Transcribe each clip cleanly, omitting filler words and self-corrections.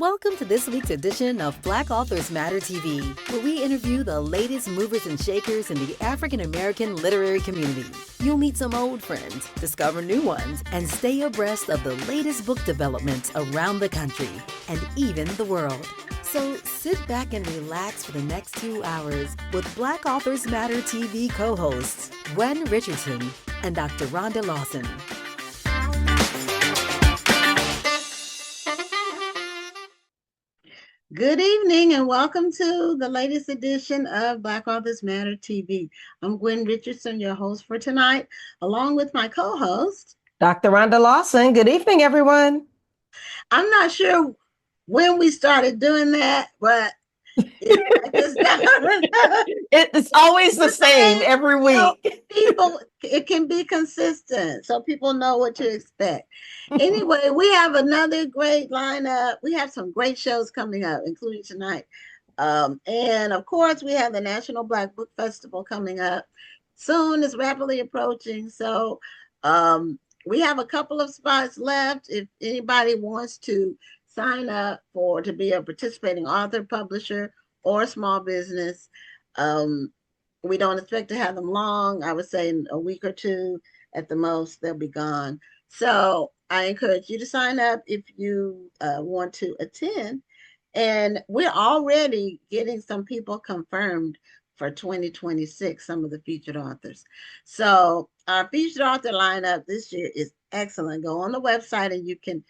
Welcome to this week's edition of Black Authors Matter TV, where we interview the latest movers and shakers in the African American literary community. You'll meet some old friends, discover new ones, and stay abreast of the latest book developments around the country and even the world. So sit back and relax for the next 2 hours with Black Authors Matter TV co-hosts Gwen Richardson and Dr. Rhonda Lawson. Good evening and welcome to the latest edition of Black Authors Matter TV. I'm Gwen Richardson, your host for tonight, along with my co-host, Dr. Rhonda Lawson. Good evening, everyone. I'm not sure when we started doing that, but it's always the same every week. It can be consistent so people know what to expect. Anyway, we have another great lineup. We have some great shows coming up, including tonight. And of course, we have the National Black Book Festival coming up soon. It's rapidly approaching. So we have a couple of spots left. If anybody wants to sign up to be a participating author, publisher, or small business. We don't expect to have them long. I would say in a week or two at the most, they'll be gone. So I encourage you to sign up if you want to attend. And we're already getting some people confirmed for 2026, some of the featured authors. So our featured author lineup this year is excellent. Go on the website and you can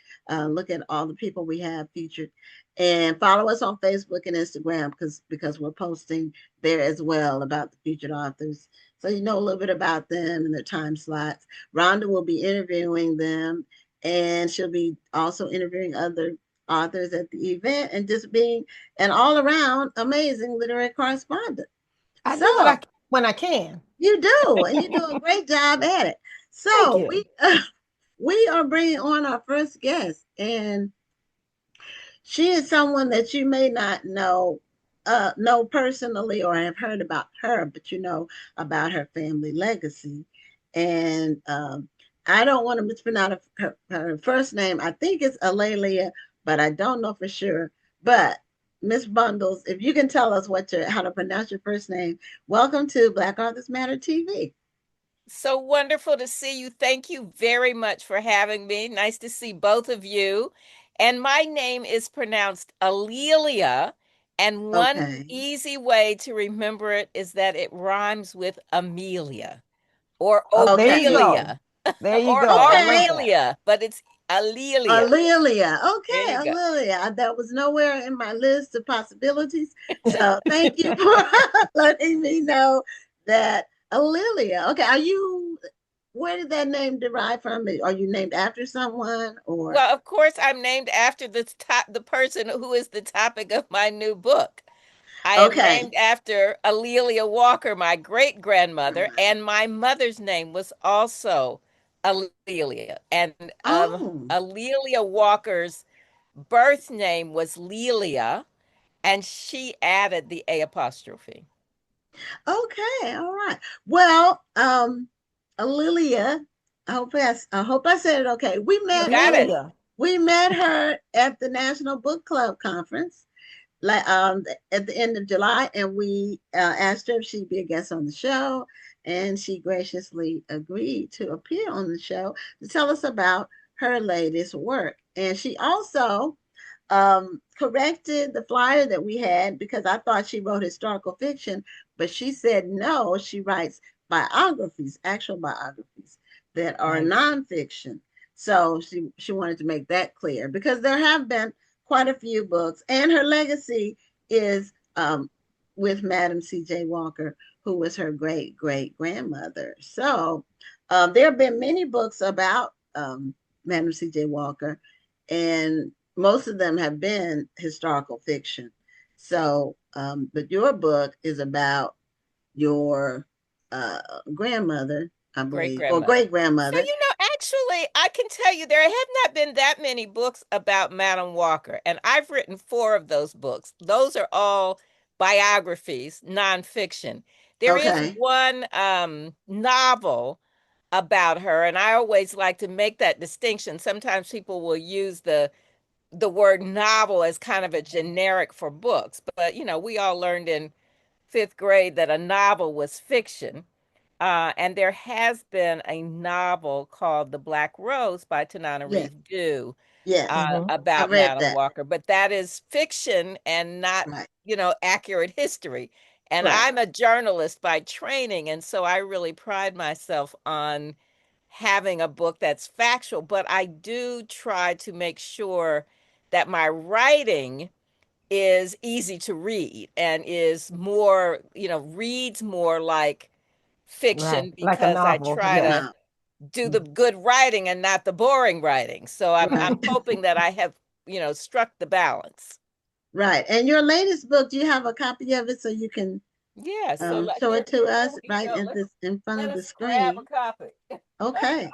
look at all the people we have featured, and follow us on Facebook and Instagram because we're posting there as well about the featured authors, so you know a little bit about them and their time slots. Rhonda will be interviewing them, and she'll be also interviewing other authors at the event and just being an all-around amazing literary correspondent. I do it when I can. You do, and you do a great job at it. So we are bringing on our first guest, and she is someone that you may not know personally or have heard about her, but you know about her family legacy. And I don't want to mispronounce her first name. I think it's Alelia, but I don't know for sure. But Miss Bundles, if you can tell us how to pronounce your first name, welcome to Black Authors Matter TV. So wonderful to see you. Thank you very much for having me. Nice to see both of you. And my name is pronounced Alelia. And one easy way to remember it is that it rhymes with Amelia or Ophelia. There you or go. Aurelia, but it's Alelia. Alelia. Okay, Alelia. That was nowhere in my list of possibilities. So thank you for letting me know that Alelia. Okay, where did that name derive from? Are you named after someone, or? Well, of course, I'm named after the person who is the topic of my new book. I am named after Alelia Walker, my great-grandmother, and my mother's name was also Alelia. And Alelia Walker's birth name was Lelia, and she added the A apostrophe. Okay, all right. Well, Alelia, I hope I said it okay. We met her at the National Book Club conference at the end of July, and we asked her if she'd be a guest on the show, and she graciously agreed to appear on the show to tell us about her latest work. And she also corrected the flyer that we had, because I thought she wrote historical fiction, but she said no, she writes biographies, actual biographies that are nonfiction. So she wanted to make that clear, because there have been quite a few books, and her legacy is with Madam C.J. Walker, who was her great-great-grandmother. So there have been many books about Madam C.J. Walker, and most of them have been historical fiction. So, but your book is about your grandmother, I believe, or great-grandmother. So, actually, I can tell you there have not been that many books about Madam Walker, and I've written 4 of those books. Those are all biographies, nonfiction. There is one novel about her, and I always like to make that distinction. Sometimes people will use the the word novel as kind of a generic for books. But, we all learned in fifth grade that a novel was fiction. And there has been a novel called The Black Rose by Yes. Tananarive Due Yes. I about read Madam that. Walker, but that is fiction and not, Right. accurate history. And Right. I'm a journalist by training, and so I really pride myself on having a book that's factual, but I do try to make sure that my writing is easy to read and is more, reads more like Right. fiction Like a because I novel. try Yes. to No. do the good writing and not the boring writing. So I'm Right. I'm hoping that I have, struck the balance. Right. And your latest book, do you have a copy of it so you can Yeah, so show it to here us we right go. in this in front Let of the us grab a screen? copy. Okay.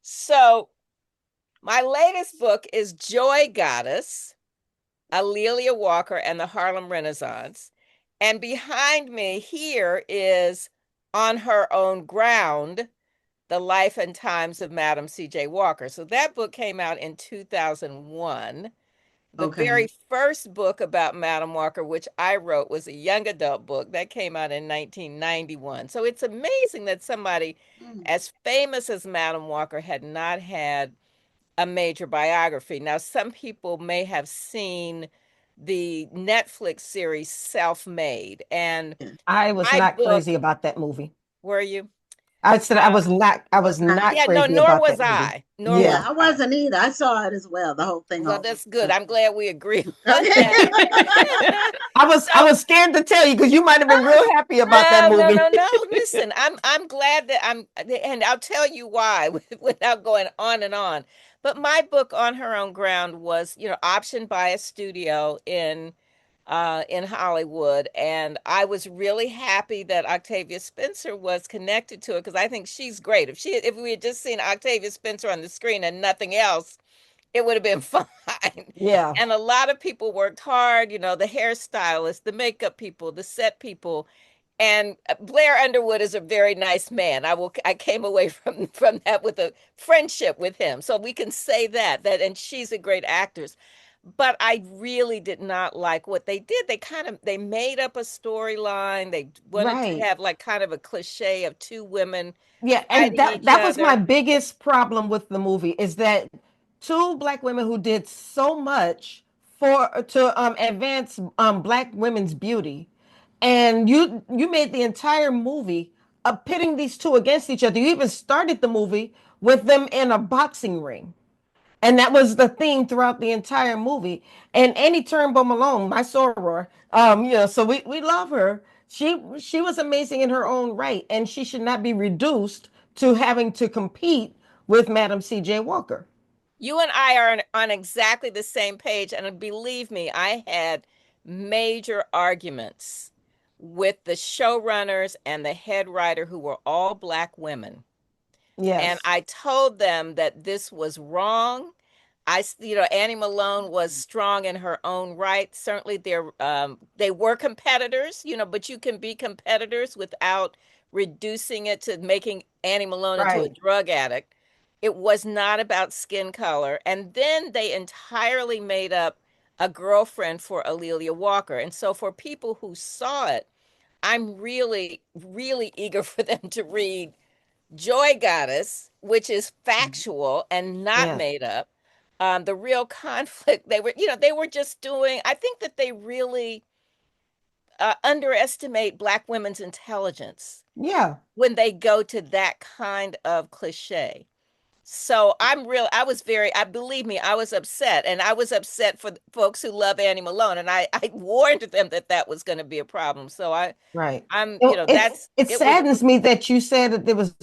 So my latest book is Joy Goddess, Alelia Walker and the Harlem Renaissance. And behind me here is On Her Own Ground, The Life and Times of Madam C.J. Walker. So that book came out in 2001. The Okay. very first book about Madam Walker, which I wrote, was a young adult book that came out in 1991. So it's amazing that somebody Mm. as famous as Madam Walker had not had a major biography. Now, some people may have seen the Netflix series Self Made, and Yeah. I was my not book, crazy about that movie. were you? I said I Was was not. not Yeah, no, crazy nor about was that movie. I. Nor Yeah, was Yeah. I I. wasn't either. I saw it as well, the whole thing Well, over. that's good. So. I'm glad we agree on Okay. that. I So, was scared to tell you because you might have been real happy about that no, no, movie. no, no. Listen, I'm glad that and I'll tell you why without going on and on. But my book On Her Own Ground was, optioned by a studio in Hollywood, and I was really happy that Octavia Spencer was connected to it because I think she's great. If we had just seen Octavia Spencer on the screen and nothing else, it would have been fine. Yeah. And a lot of people worked hard, the hairstylists, the makeup people, the set people, and Blair Underwood is a very nice man. I came away from that with a friendship with him. So we can say that and she's a great actress. But I really did not like what they did. They made up a storyline. They wanted to Right. have like kind of a cliche of two women Yeah, and fighting that each that was my other. biggest problem with the movie is that two black women who did so much for to advance black women's beauty, and you made the entire movie pitting these two against each other. You even started the movie with them in a boxing ring. And that was the theme throughout the entire movie. And Annie Turnbull Malone, my soror, so we love her. She was amazing in her own right, and she should not be reduced to having to compete with Madam C.J. Walker. You and I are on exactly the same page. And believe me, I had major arguments with the showrunners and the head writer, who were all black women. And Yes, I told them that this was wrong. Annie Malone was strong in her own right. Certainly, they were competitors, but you can be competitors without reducing it to making Annie Malone into a right. drug addict. It was not about skin color. And then they entirely made up a girlfriend for Alelia Walker. And so, for people who saw it, I'm really, really eager for them to read Joy Goddess, which is factual and not Yes, made up. The real conflict, they were just doing, I think that they really underestimate Black women's intelligence yeah, when they go to that kind of cliche. So I was I believe me, I was upset, and I was upset for folks who love Annie Malone. And I warned them that that was going to be a problem. So right. I'm, It it was, saddens me that you said that there was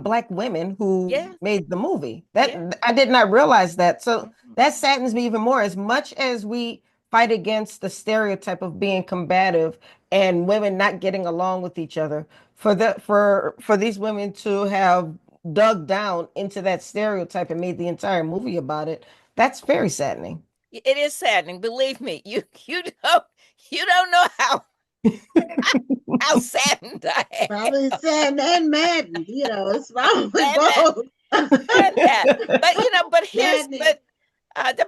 black women who yeah, made the movie. yeah. That I did not realize that. So that saddens me even more. As much as we fight against the stereotype of being combative and women not getting along with each other, for these women to have dug down into that stereotype and made the entire movie about it, that's very saddening. It is saddening. Believe me, you don't know how saddened I am. Probably sad and maddened. It's probably And that both. And that, but Madness.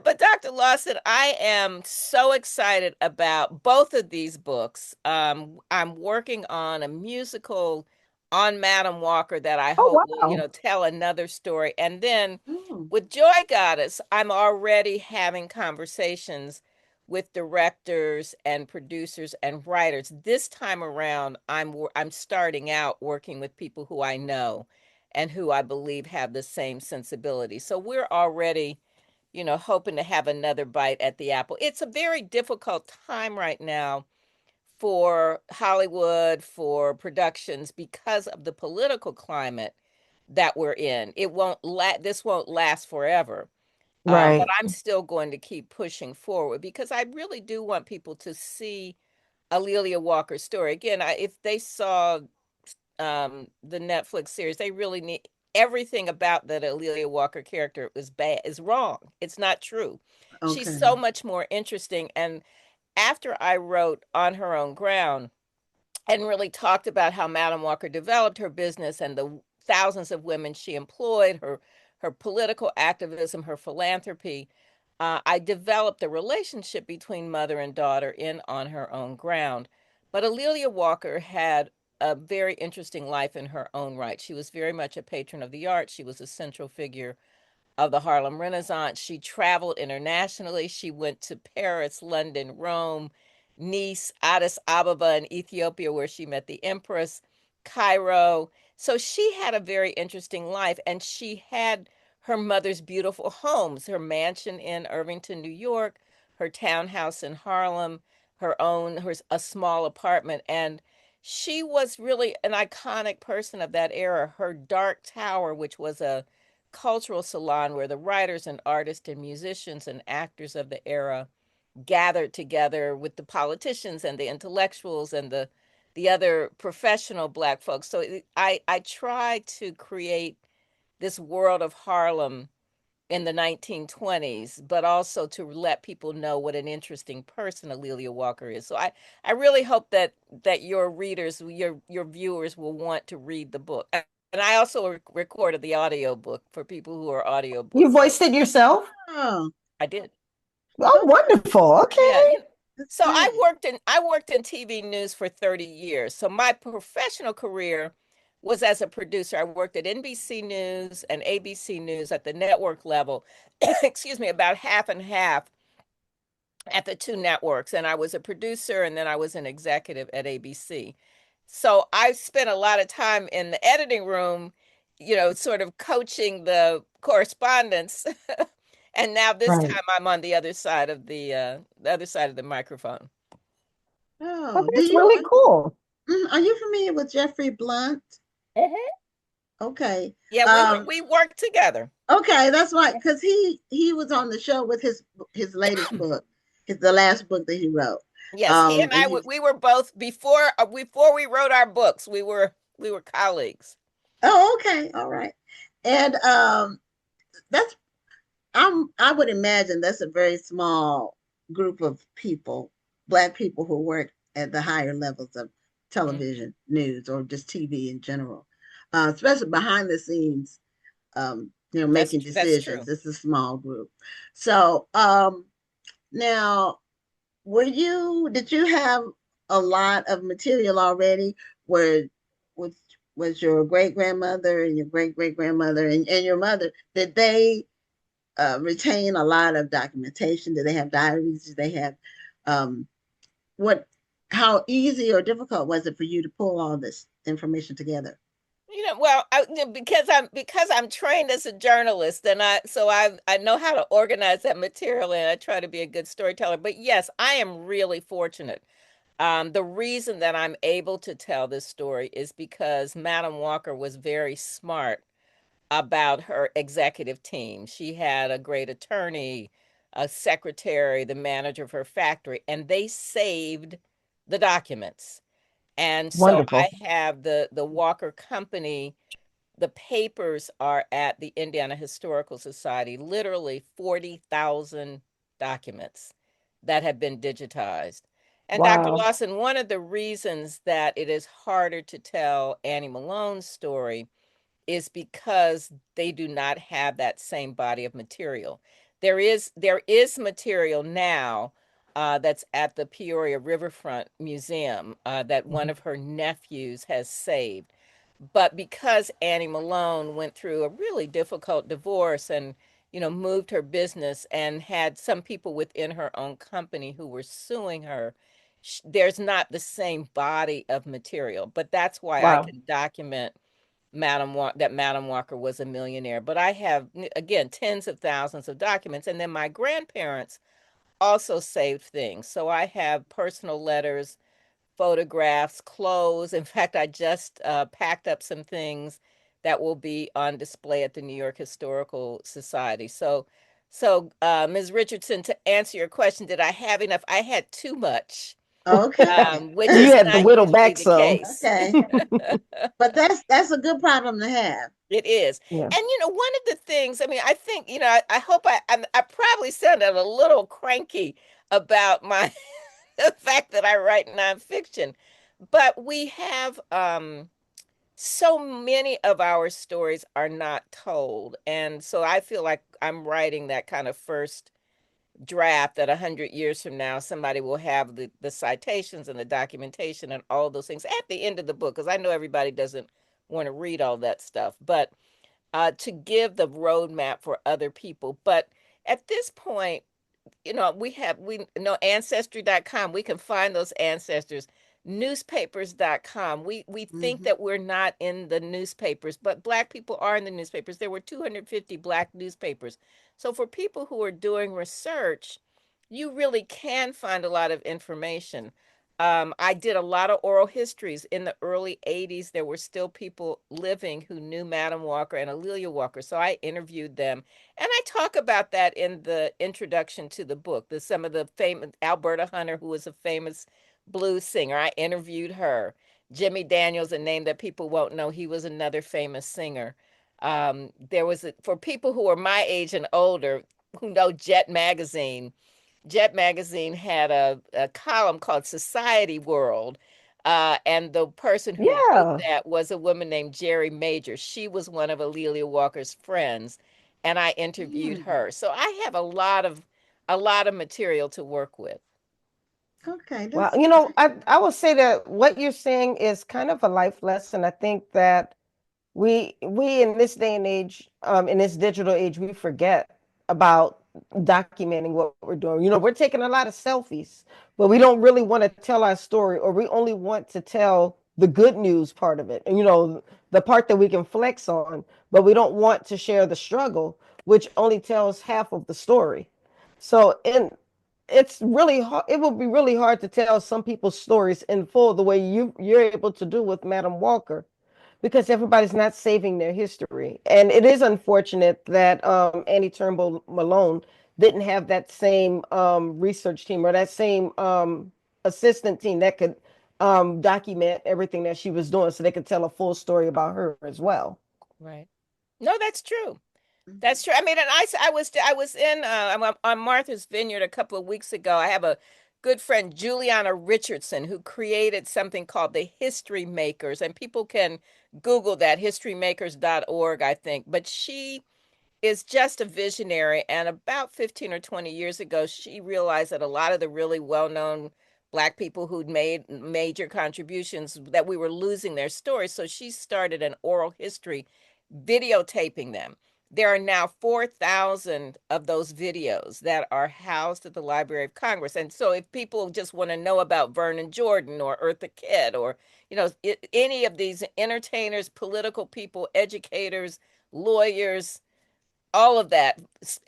but Dr. Lawson, I am so excited about both of these books. I'm working on a musical on Madam Walker that I Oh hope will, wow. tell another story. And then Oh, with Joy Goddess, I'm already having conversations with directors and producers and writers. This time around, I'm starting out working with people who I know and who I believe have the same sensibility. So we're already, hoping to have another bite at the apple. It's a very difficult time right now for Hollywood, for productions, because of the political climate that we're in. This won't last forever. But Right. I'm still going to keep pushing forward because I really do want people to see A'Lelia Walker's story. Again, if they saw the Netflix series, they really need everything about that A'Lelia Walker character is wrong. It's not true. She's okay. so much more interesting. And after I wrote On Her Own Ground and really talked about how Madam Walker developed her business and the thousands of women she employed, her political activism, her philanthropy, I developed the relationship between mother and daughter in On Her Own Ground. But A'Lelia Walker had a very interesting life in her own right. She was very much a patron of the arts. She was a central figure of the Harlem Renaissance. She traveled internationally. She went to Paris, London, Rome, Nice, Addis Ababa, and Ethiopia, where she met the Empress, Cairo. So she had a very interesting life, and she had her mother's beautiful homes, her mansion in Irvington, New York, her townhouse in Harlem, a small apartment. And she was really an iconic person of that era. Her dark tower, which was a cultural salon where the writers and artists and musicians and actors of the era gathered together with the politicians and the intellectuals and the other professional Black folks. So I try to create this world of Harlem in the 1920s, but also to let people know what an interesting person A'Lelia Walker is. So I really hope that your readers, your viewers will want to read the book. And I also recorded the audio book for people who are audiobook. You voiced it yourself? Oh, I did. Oh, wonderful. Yeah, Okay. that's so great. I worked in TV news for 30 years. So my professional career was as a producer. I worked at NBC News and ABC News at the network level. Excuse me, about half and half at the two networks. And I was a producer and then I was an executive at ABC. So I spent a lot of time in the editing room, sort of coaching the correspondence. And now this Right. time I'm on the other side of the microphone. Oh, Oh, that's really cool. are you familiar with Jeffrey Blunt? Mhm. Okay. Yeah, Um, we worked together. okay, that's right, because he was on the show with his latest book, the last book that he wrote. Yes, he and And I he's we were both before we wrote our books. We were colleagues. oh, okay, all right. And that's I would imagine that's a very small group of people, Black people who work at the higher levels of Mhm. television, news, or just TV in general, especially behind the scenes, making That's decisions. true. It's a small group. So now, did you have a lot of material already? Where was was your great grandmother and your great great grandmother and your mother? Did they retain a lot of documentation? Do they have diaries? Do they have um, what? How easy or difficult was it for you to pull all this information together? Well, because I'm trained as a journalist, and I know how to organize that material, and I try to be a good storyteller. But yes, I am really fortunate. The reason that I'm able to tell this story is because Madam Walker was very smart about her executive team. She had a great attorney, a secretary, the manager of her factory, and they saved the documents. And so I Wonderful. have the Walker Company. The papers are at the Indiana Historical Society, literally 40,000 documents that have been digitized. And Dr. Wow. Lawson, one of the reasons that it is harder to tell Annie Malone's story is because they do not have that same body of material. There is material now that's at the Peoria Riverfront Museum that one of her nephews has saved. But because Annie Malone went through a really difficult divorce and moved her business and had some people within her own company who were suing her, there's not the same body of material. But that's why I Wow. can document that Madam Walker was a millionaire. But I have, again, tens of thousands of documents. And then my grandparents also saved things. So I have personal letters, photographs, clothes. In fact, I just packed up some things that will be on display at the New York Historical Society. So, Ms. Richardson, to answer your question, did I have enough? I had too much, Okay. which You is had to not whittle usually back the some. case. Okay. But that's a good problem to have. It is. Yeah. And one of the things, I mean, I think, I hope I probably sounded a little cranky about my the fact that I write nonfiction, but we have so many of our stories are not told. And so I feel like I'm writing that kind of first draft that 100 years from now somebody will have the citations and the documentation and all those things at the end of the book, because I know everybody doesn't want to read all that stuff, but to give the roadmap for other people. But at this point, we know ancestry.com. We can find those ancestors. Newspapers.com. We think Hmm. that we're not in the newspapers, but Black people are in the newspapers. There were 250 Black newspapers. So for people who are doing research, you really can find a lot of information. I did a lot of oral histories in the early 80s. There were still people living who knew Madam Walker and Amelia Walker. So I interviewed them. And I talk about that in the introduction to the book. Some of the famous Alberta Hunter, who was a famous blues singer. I interviewed her. Jimmy Daniels, a name that people won't know, he was another famous singer. For people who are my age and older who know Jet Magazine. Jet Magazine had a column called Society World. And the person who wrote Yeah. that was a woman named Jerry Major. She was one of Amelia Walker's friends, and I interviewed Mm. her. So I have a lot of material to work with. Okay, Well, that's I will say that what you're saying is kind of a life lesson. I think that we in this day and age, in this digital age, we forget about documenting what we're doing. We're taking a lot of selfies, but we don't really want to tell our story, or we only want to tell the good news part of it. And the part that we can flex on, but we don't want to share the struggle, which only tells half of the story. So, it's really hard. It will be really hard to tell some people's stories in full the way you're able to do with Madam Walker, because everybody's not saving their history. And it is unfortunate that Annie Turnbull Malone didn't have that same research team, or that same assistant team that could document everything that she was doing, so they could tell a full story about her as well. Right. No, that's true. mhm. That's true. I mean, and I was in I'm on Martha's Vineyard a couple of weeks ago. I have a good friend, Juliana Richardson, who created something called the History Makers, and people can Google that, historymakers.org, I think. But she is just a visionary. And about 15 or 20 years ago, she realized that a lot of the really well-known Black people who'd made major contributions, that we were losing their stories. So she started an oral history, videotaping them. There are now 4,000 of those videos that are housed at the Library of Congress. And so if people just want to know about Vernon Jordan or Eartha Kitt, or, any of these entertainers, political people, educators, lawyers, all of that,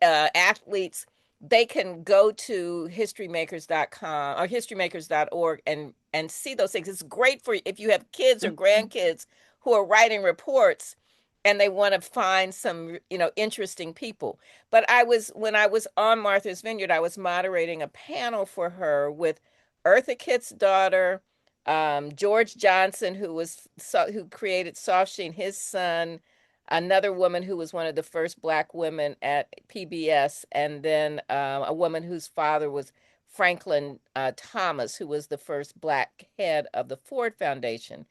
athletes, they can go to historymakers.com or historymakers.org and see those things. It's great for if you have kids or grandkids who are writing reports and they want to find some, interesting people. But when I was on Martha's Vineyard, I was moderating a panel for her with Eartha Kitt's daughter, George Johnson, who created Soft Sheen, his son, another woman who was one of the first Black women at PBS, and then a woman whose father was Franklin Thomas, who was the first Black head of the Ford Foundation.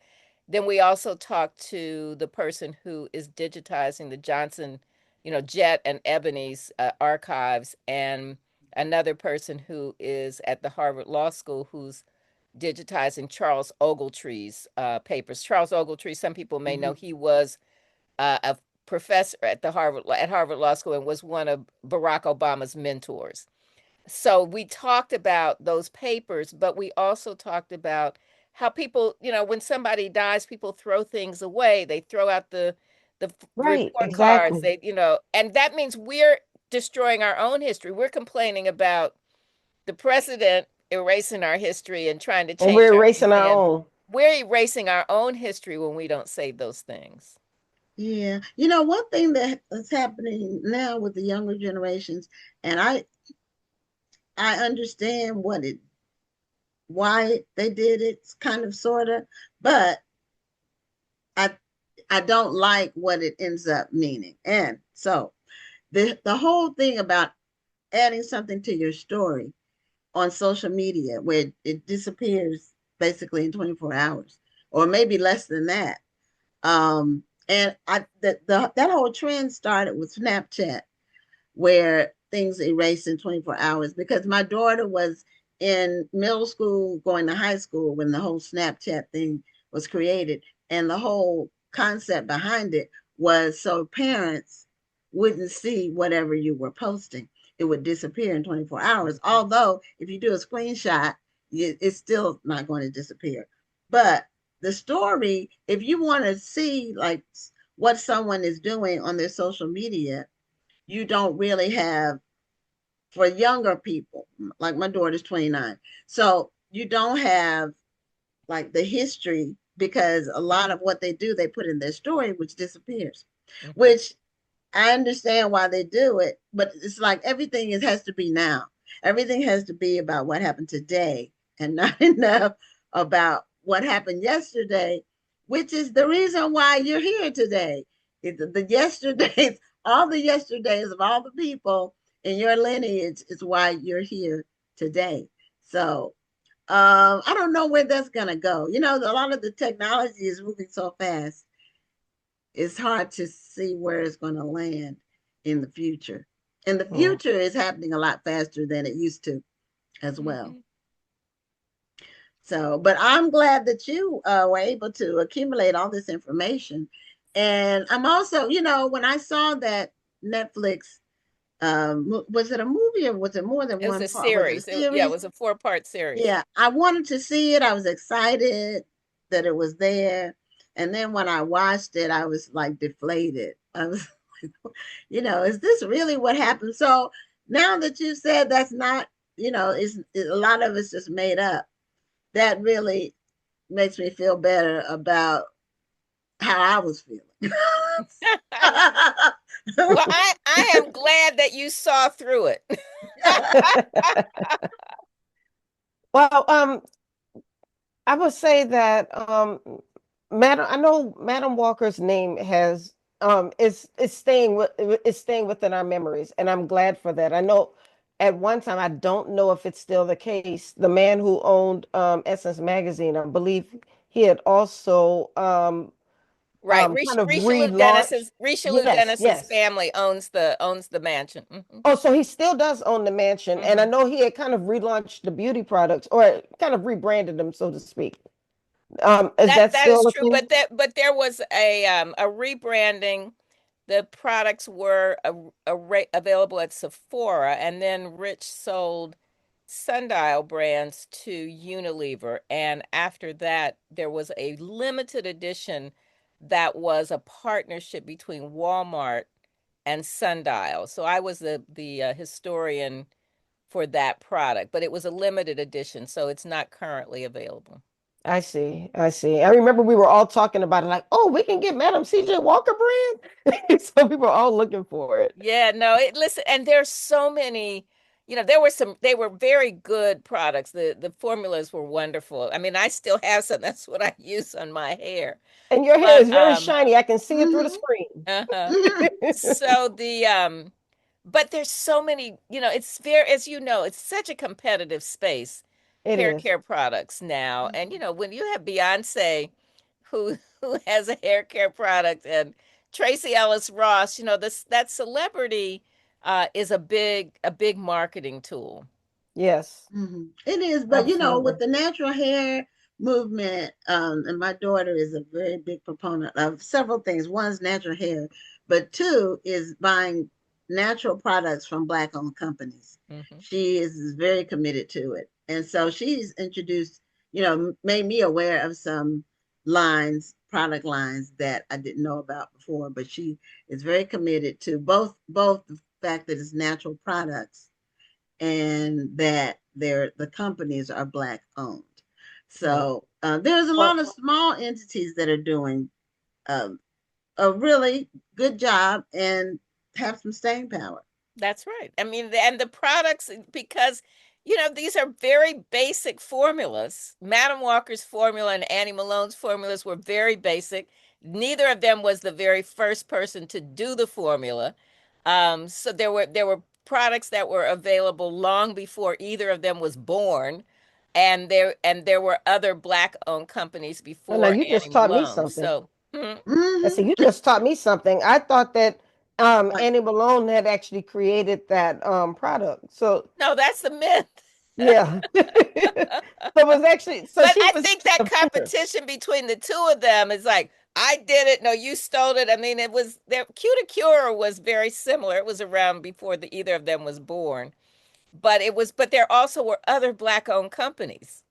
Then we also talked to the person who is digitizing the Johnson, Jet and Ebony's archives, and another person who is at the Harvard Law School who's digitizing Charles Ogletree's papers. Charles Ogletree, some people may know, he was a professor at Harvard Law School and was one of Barack Obama's mentors. So we talked about those papers, but we also talked about how people, when somebody dies, people throw things away. They throw out the Right, report cards. exactly. And that means we're destroying our own history. We're complaining about the president erasing our history and trying to And change we're our erasing our museum. own. We're erasing our own history when we don't save those things. Yeah. One thing that is happening now with the younger generations, and I understand why they did it, kind of, sort of, but I I don't like what it ends up meaning. And so the whole thing about adding something to your story on social media where it disappears basically in 24 hours or maybe less than that. And that whole trend started with Snapchat, where things erased in 24 hours, because my daughter was in middle school going to high school when the whole Snapchat thing was created. And the whole concept behind it was so parents wouldn't see whatever you were posting. It would disappear in 24 hours. Although, if you do a screenshot, it's still not going to disappear. But the story, if you want to see like what someone is doing on their social media, you don't really have, for younger people, like my daughter's 29. So you don't have like the history, because a lot of what they do, they put in their story, which disappears, which I understand why they do it, but it's like everything has to be now. Everything has to be about what happened today and not enough about what happened yesterday, which is the reason why you're here today. The yesterdays, all the yesterdays of all the people in your lineage is why you're here today. So I don't know where that's going to go. A lot of the technology is moving so fast. It's hard to see where it's going to land in the future. And the future is happening a lot faster than it used to as well. So, but I'm glad that you were able to accumulate all this information. And I'm also, when I saw that Netflix, was it a movie or was it more than It was one a part? Was it a series. Yeah, it series? was a 4-part series. Yeah, I wanted to see it. I was excited that it was there. And then when I watched it, I was like deflated. I was like, is this really what happened? So now that you said that's not, a lot of it's just made up, that really makes me feel better about how I was feeling. Well, I am glad that you saw through it. Well, I would say that Madam, I know Madam Walker's name is staying within our memories, and I'm glad for that. I know at one time, I don't know if it's still the case, the man who owned Essence Magazine, I believe he had also Right. kind of relaunched. Richelieu Yes, Dennis's yes. family owns the mansion. Oh, so he still does own the mansion, and I know he had kind of relaunched the beauty products or kind of rebranded them, so to speak. Is that That is still a true, thing? but there was a rebranding. The products were available at Sephora, and then Rich sold Sundial brands to Unilever, and after that there was a limited edition that was a partnership between Walmart and Sundial. So I was the historian for that product, but it was a limited edition, so it's not currently available. I see. I see. I remember we were all talking about it, like, oh, we can get Madam C.J. Walker brand. So we were all looking for it. Yeah, no, listen, and there's so many, they were very good products. The formulas were wonderful. I mean, I still have some. That's what I use on my hair. And your hair is But very shiny. I can see it through the Mhm, screen. uh-huh. mhm. So but there's so many, it's very, as you know, it's such a competitive space, It hair is. care products now. And when you have Beyonce, who has a hair care product, and Tracy Ellis Ross. That celebrity is a big marketing tool. Yes, It is, but absolutely. with the natural hair movement, and my daughter is a very big proponent of several things. One is natural hair, but two is buying natural products from Black-owned companies. Hmm. She is very committed to it, and so she's introduced, made me aware of some product lines that I didn't know about before. But she is very committed to both the fact that it's natural products and that the companies are Black owned. Right. So there's a Well, lot of small entities that are doing um, a really good job and have some staying power. That's right. I mean, and the products, because these are very basic formulas. Madam Walker's formula and Annie Malone's formulas were very basic. Neither of them was the very first person to do the formula. So there were products that were available long before either of them was born, and there were other Black-owned companies oh, now before you just Annie taught me Malone. something. So, I Hmm. see. You just taught me something. I thought that Like, Annie Malone had actually created that product. So no, that's the myth. yeah. So it was actually so But she I was think that the inventor. competition between the two of them is like, I did it. No, you stole it. I mean, it was there. Q to Cure was very similar. It was around before either of them was born. But there also were other Black-owned companies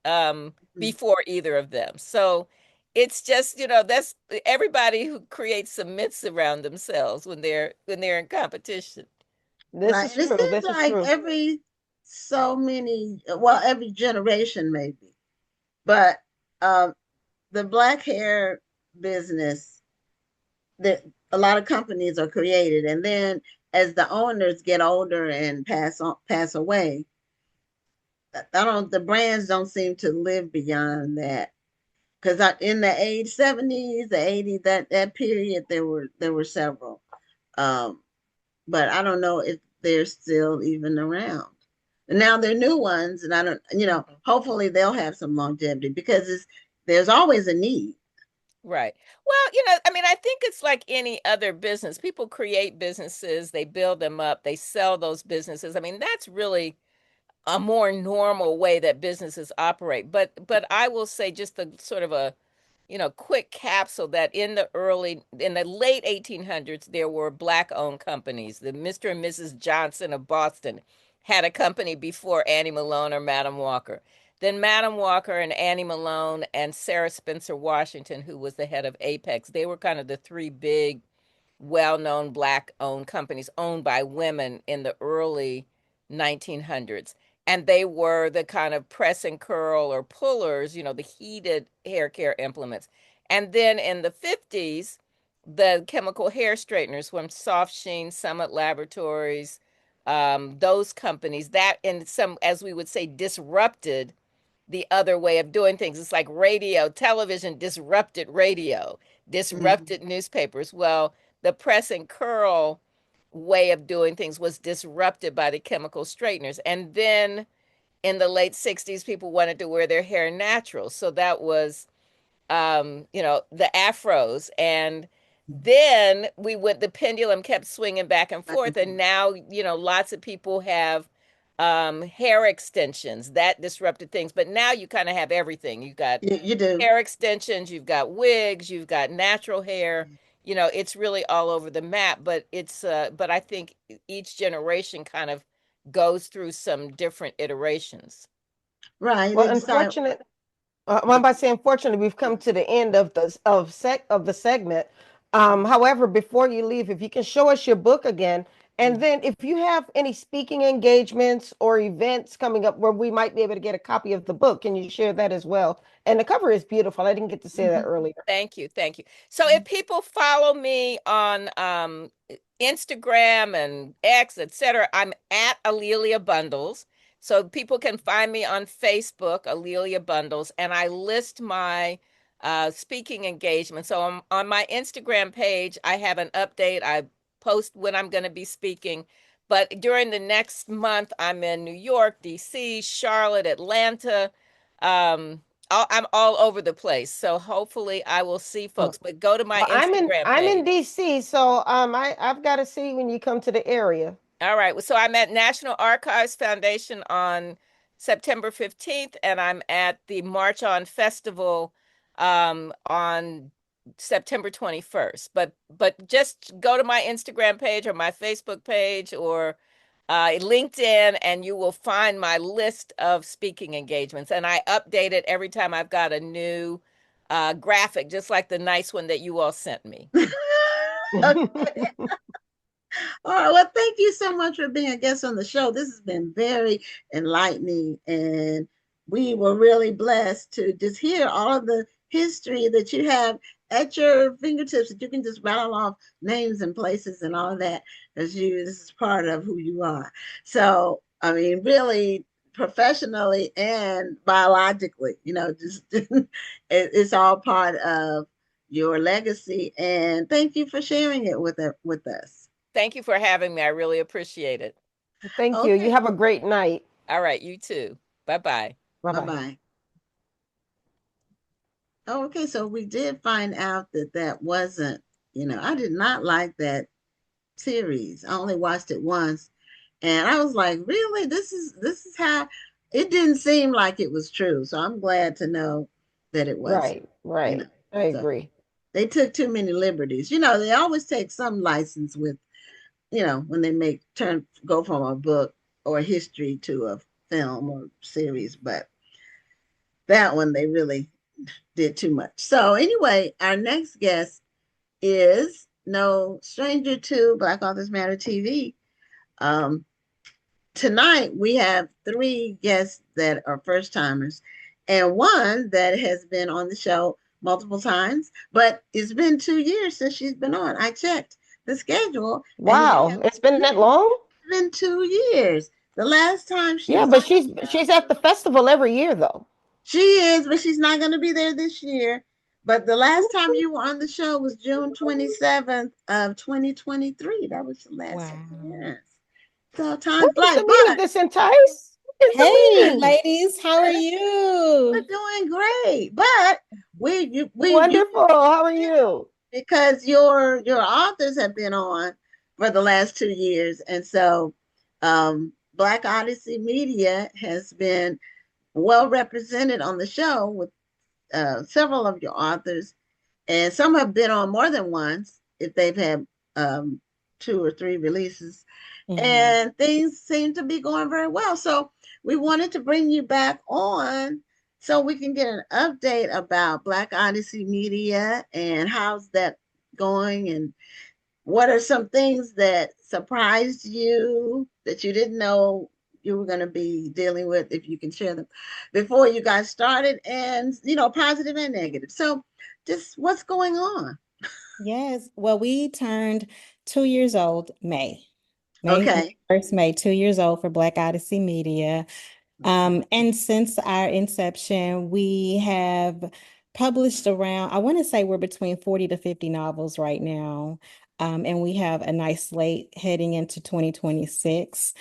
before either of them. So it's just, that's everybody who creates some myths around themselves when they're in competition. This right. is And it true. seems This is like true. every generation maybe, but um, the Black hair business, that a lot of companies are created, and then as the owners get older and pass away, I don't the brands don't seem to live beyond that. Because in the age 70s, the 80s, that period, there were several, um, but I don't know if they're still even around. And now they're new ones, and I don't, Mhm. hopefully they'll have some longevity because there's always a need. Right. Well, I mean, I think it's like any other business. People create businesses, they build them up, they sell those businesses. I mean, that's really a more normal way that businesses operate. But I will say, just the sort of a quick capsule, that in the late 1800s, there were Black-owned companies. The Mr. and Mrs. Johnson of Boston had a company before Annie Malone or Madam Walker. Then Madam Walker and Annie Malone and Sarah Spencer Washington, who was the head of Apex, they were kind of the three big, well-known Black-owned companies owned by women in the early 1900s. And they were the kind of press and curl or pullers, the heated hair care implements. And then in the 50s, the chemical hair straighteners from Soft Sheen, Summit Laboratories, those companies that, in some, as we would say, disrupted the other way of doing things. It's like radio, television disrupted radio, Mhm. disrupted newspapers. Well, the press and curl way of doing things was disrupted by the chemical straighteners. And then in the late 60s, people wanted to wear their hair natural. So that was the afros. And then the pendulum kept swinging back and Back forth. and And forth. now, lots of people have hair extensions that disrupted things. But now you kind of have everything. You got You do. hair extensions, you've got wigs, you've got natural hair. It's really all over the map. But I think each generation kind of goes through some different iterations. Right. Well, They decide. unfortunate. Well, I'm about to say, unfortunately, we've come to the end of the segment. However, before you leave, if you can show us your book again, and then if you have any speaking engagements or events coming up where we might be able to get a copy of the book, can you share that as well? And the cover is beautiful. I didn't get to say that Mhm. earlier. Thank you. Thank you. So if people follow me on Instagram and X, etc., I'm at Alelia Bundles. So people can find me on Facebook, Alelia Bundles, and I list my speaking engagement. So on my Instagram page, I have an update. I post when I'm going to be speaking. But during the next month, I'm in New York, DC, Charlotte, Atlanta. I'm all over the place. So hopefully I will see Oh, folks. But go to my well, Instagram I'm in page. DC, so I've got to see when you come to the area. All right. So I'm at National Archives Foundation on September 15th, and I'm at the March On Festival on September 21st. But just go to my Instagram page or my Facebook page or LinkedIn, and you will find my list of speaking engagements. And I update it every time I've got a new graphic, just like the nice one that you all sent me. Okay. All right. Well, thank you so much for being a guest on the show. This has been very enlightening, and we were really blessed to just hear all of the history that you have at your fingertips, that you can just rattle off names and places and all of that, because this is part of who you are. So, I mean, really professionally and biologically, just it's all part of your legacy. And thank you for sharing it with us. Thank you for having me. I really appreciate it. Thank you. You Okay. have a great night. All right, you too. Bye-bye. Bye Bye bye. bye. Oh, okay. So we did find out that that wasn't, I did not like that series. I only watched it once, and I was like, really? This is how it didn't seem like it was true. So I'm glad to know that it wasn't, Right, you know. right. I So agree. they took too many liberties. They always take some license with, when they go from a book or history to a film or series, but that one they really did too much. So anyway, our next guest is no stranger to Black Authors Matter TV. Um, Tonight we have three guests that are first timers and one that has been on the show multiple times, but it's been 2 years since she's been on. I checked the schedule and we Wow, have it's been that long? been 2 years. The last time she Yeah, was but on she's at the festival every year though. She is, but she's not going to be there this year. But the last time you were on the show was June 27th of 2023. That was the last Wow. appearance. So time What is flies, the meaning of but this entice? What is the Hey, meaning? ladies, how are we're you? doing great. But you Wonderful. How are you? because your authors have been on for the last 2 years, and so Black Odyssey Media has been well represented on the show with several of your authors, and some have been on more than once if they've had um, two or three releases, Mhm. and things seem to be going very well. So we wanted to bring you back on so we can get an update about Black Odyssey Media and how's that going, and what are some things that surprised you that you didn't know you were going to be dealing with, if you can share them before you got started, and positive and negative. So just what's going on? Yes. Well, we turned 2 years old May Okay. 1st, May, 2 years old for Black Odyssey Media. And since our inception, we have published around, I want to say we're between 40 to 50 novels right now. And we have a nice slate heading into 2026.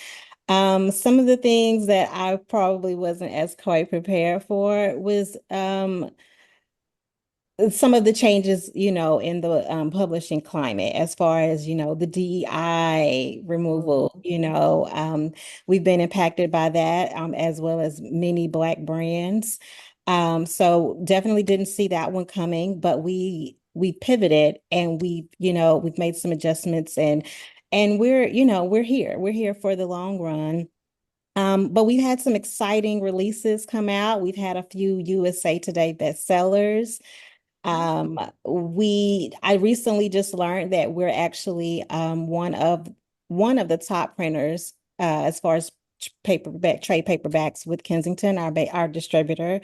Some of the things that I probably wasn't as quite prepared for was some of the changes, in the publishing climate, as far as, the DEI removal, we've been impacted by that, as well as many Black brands. So definitely didn't see that one coming, but we pivoted and we've made some adjustments, and we're here. We're here for the long run. But we've had some exciting releases come out. We've had a few USA Today bestsellers. I recently just learned that we're actually one of the top printers as far as trade paperbacks with Kensington, our distributor.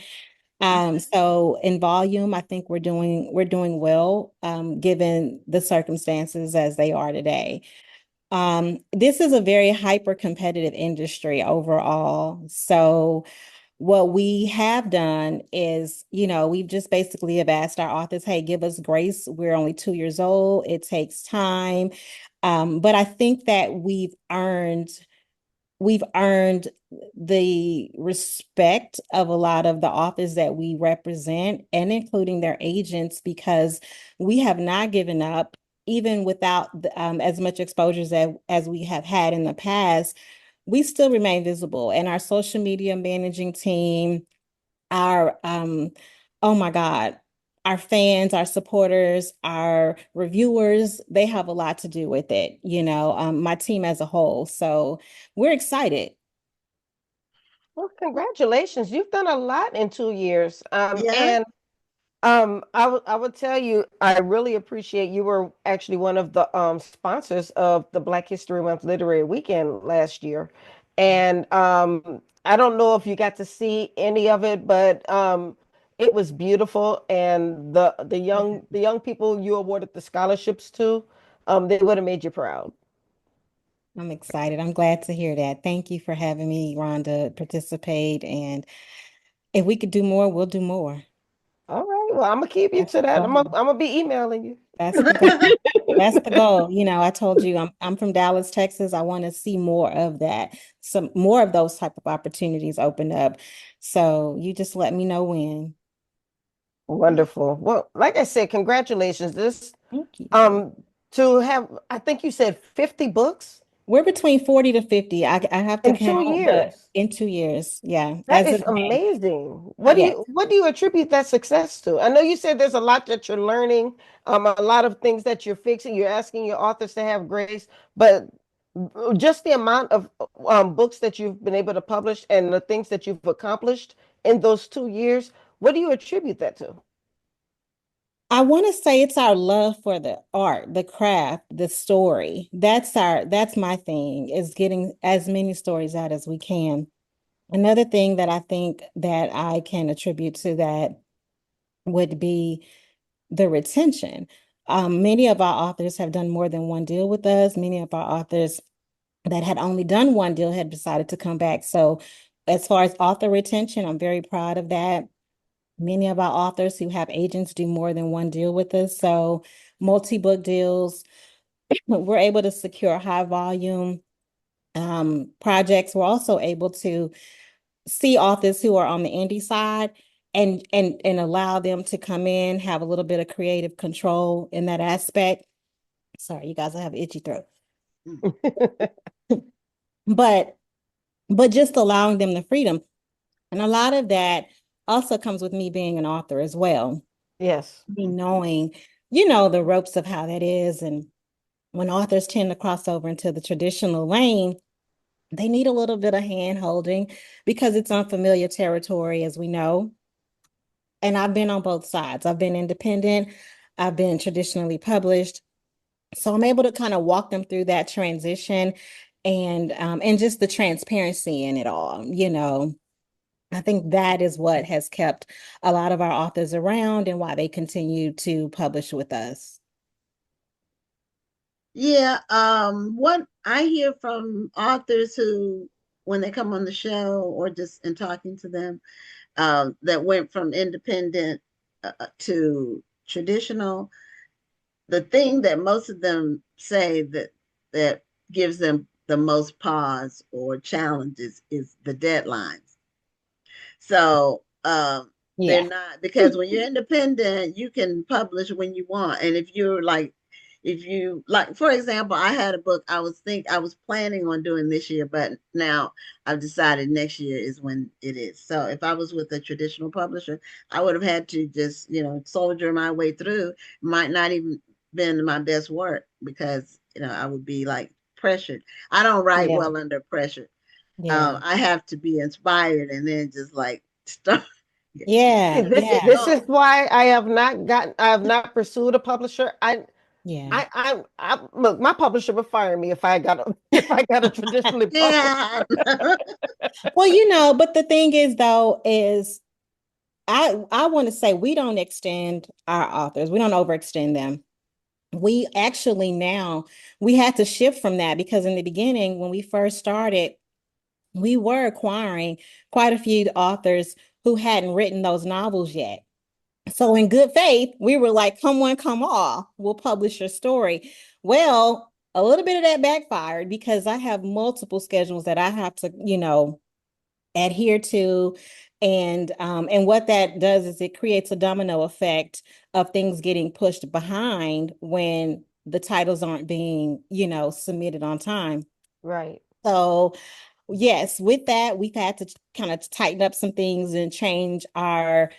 So in volume, I think we're doing well, given the circumstances as they are today. This is a very hyper competitive industry overall. So what we have done is, we've just basically have asked our authors, hey, give us grace. We're only 2 years old. It takes time. But I think that we've earned we've earned the respect of a lot of the authors that we represent, and including their agents, because we have not given up, even without as much exposures as we have had in the past. We still remain visible, and our social media managing team, our oh my God, our fans, our supporters, our reviewers, they have a lot to do with it, my team as a whole. So we're excited. Well, congratulations. You've done a lot in 2 years. Yeah. And I would tell you, I really appreciate you were actually one of the sponsors of the Black History Month Literary Weekend last year. And I don't know if you got to see any of it, but it was beautiful. And the young people you awarded the scholarships to, they would have made you proud. I'm excited. I'm glad to hear that. Thank you for having me, Rhonda, participate. And if we could do more, we'll do more. All right. Well, I'm gonna keep you That's to the that. I'm goal. gonna be emailing you. That's the goal. That's the goal. I told you I'm from Dallas, Texas. I want to see more of that. Some more of those type of opportunities open up. So you just let me know when. Wonderful. Well, like I said, congratulations. This Thank you. um to have, I think you said 50 books We're between 40 to 50. I have to in two count, but years. in 2 years. Yeah. That As is of May. amazing. Yes. What do you attribute that success to? I know you said there's a lot that you're learning, a lot of things that you're fixing. You're asking your authors to have grace, but just the amount of books that you've been able to publish and the things that you've accomplished in those 2 years, what do you attribute that to? I want to say it's our love for the art, the craft, the story. That's my thing, is getting as many stories out as we can. Another thing that I think that I can attribute to that would be the retention. Many of our authors have done more than one deal with us. Many of our authors that had only done one deal had decided to come back. So as far as author retention, I'm very proud of that. Many of our authors who have agents do more than one deal with us. So multi-book deals, we're able to secure high volume projects. We're also able to see authors who are on the indie side and allow them to come in, have a little bit of creative control in that aspect. Sorry, you guys, I have itchy throat. But just allowing them the freedom. And a lot of that also comes with me being an author as well. Yes. Me knowing, the ropes of how that is. And when authors tend to cross over into the traditional lane, they need a little bit of hand holding because it's unfamiliar territory, as we know. And I've been on both sides. I've been independent, I've been traditionally published. So I'm able to kind of walk them through that transition and just the transparency in it all. I think that is what has kept a lot of our authors around and why they continue to publish with us. Yeah, what I hear from authors who, when they come on the show or just in talking to them, that went from independent to traditional, the thing that most of them say that gives them the most pause or challenges is the deadlines. So they're Yeah. not, because when you're independent, you can publish when you want. And if you like, for example, I had a book I was planning on doing this year, but now I've decided next year is when it is. So if I was with a traditional publisher, I would have had to just, soldier my way through. Might not even been my best work because, I would be like pressured. I don't write Yeah. well under pressure. Yeah. I have to be inspired and then just like start. Yeah. This Yeah. this is why I have not pursued a publisher. Yeah. I look, my publisher would fire me if I got a traditionally published. Yeah. Well, but the thing is though, is I want to say we don't extend our authors. We don't overextend them. We actually now we had to shift from that because in the beginning, when we first started, we were acquiring quite a few authors who hadn't written those novels yet. So in good faith, we were like, come one, come all, we'll publish your story. Well, a little bit of that backfired because I have multiple schedules that I have to, adhere to. And what that does is it creates a domino effect of things getting pushed behind when the titles aren't being, submitted on time. Right. So yes, with that, we've had to kind of tighten up some things and change our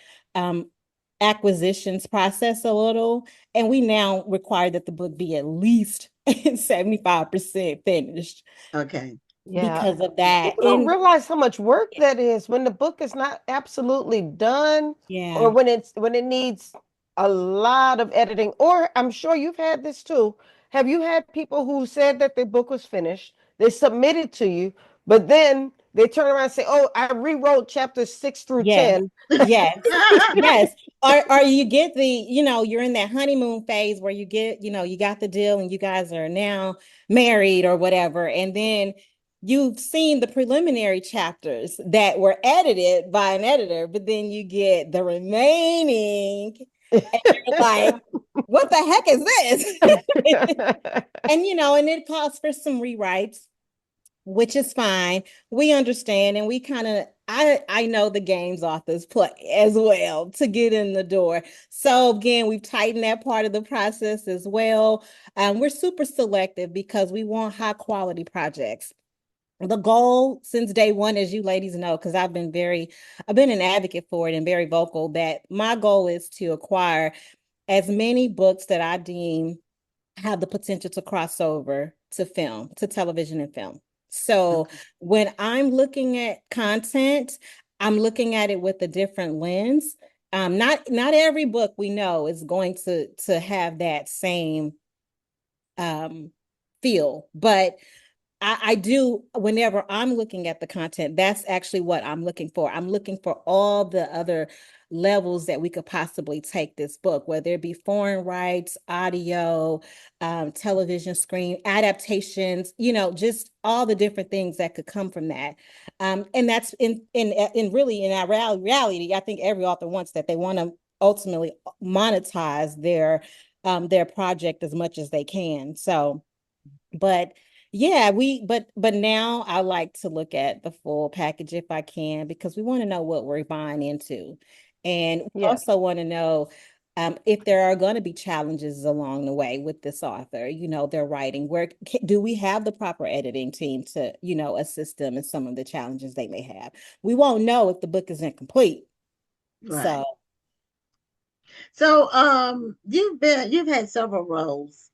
acquisitions process a little. And we now require that the book be at least 75% finished. Okay. Yeah. Because of that. People don't realize how much work that is when the book is not absolutely done, or Yeah. when it needs a lot of editing. Or I'm sure you've had this too. Have you had people who said that their book was finished, they submitted to you, but then they turn around and say, "Oh, I rewrote chapters 6 through Yes. 10." Yes. Yes. Or you get you're in that honeymoon phase where you get, you got the deal and you guys are now married or whatever. And then you've seen the preliminary chapters that were edited by an editor, but then you get the remaining and you're like, what the heck is this? And it calls for some rewrites, which is fine. We understand, and we kind of I know the games authors play as well to get in the door. So again, we've tightened that part of the process as well. We're super selective because we want high quality projects. The goal since day one, as you ladies know, because I've been an advocate for it and very vocal, that my goal is to acquire as many books that I deem have the potential to cross over to film, to television and film. So when I'm looking at content, I'm looking at it with a different lens. Not every book we know is going to have that same feel, but I do, whenever I'm looking at the content, that's actually what I'm looking for. I'm looking for all the other levels that we could possibly take this book, whether it be foreign rights, audio, television screen, adaptations, just all the different things that could come from that. And that's in really in our reality, I think every author wants that. They want to ultimately monetize their project as much as they can. So, but yeah, but now I like to look at the full package if I can, because we want to know what we're buying into. And we Yeah. also want to know if there are going to be challenges along the way with this author, their writing. Do we have the proper editing team to, assist them in some of the challenges they may have? We won't know if the book is incomplete. Right. So you've had several roles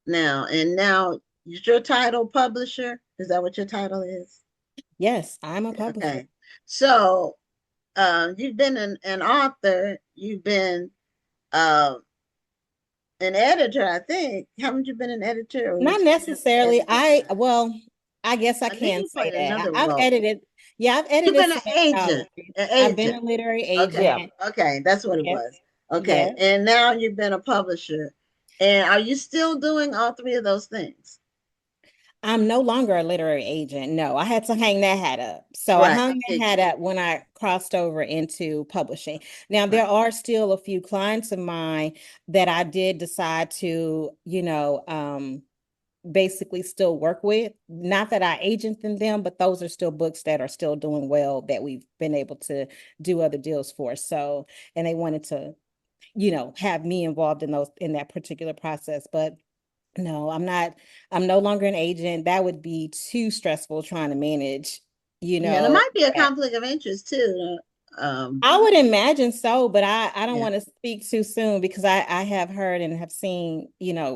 now, and now is your title publisher? Is that what your title is? Yes, I'm a publisher. Okay. So you've been an author, you've been an editor, I think. Haven't you been an editor? Or Not was necessarily. I guess I I think can you say played that. another I've role. edited. Yeah, I've You've edited been an some agent. anthologies. An I've been a agent. literary Okay. agent. Okay. That's what it Yes. was. Okay. Yes. And now you've been a publisher. And are you still doing all three of those things? I'm no longer a literary agent. No, I had to hang that hat up. So I Right. hung that hat up when I crossed over into publishing. Now, there Right. are still a few clients of mine that I did decide to, basically still work with. Not that I agented them, but those are still books that are still doing well that we've been able to do other deals for. So, and they wanted to, have me involved in that particular process. But no, I'm no longer an agent. That would be too stressful trying to manage, Yeah, there might be a conflict of interest too. I would imagine so, but I don't Yeah. want to speak too soon because I have heard and have seen,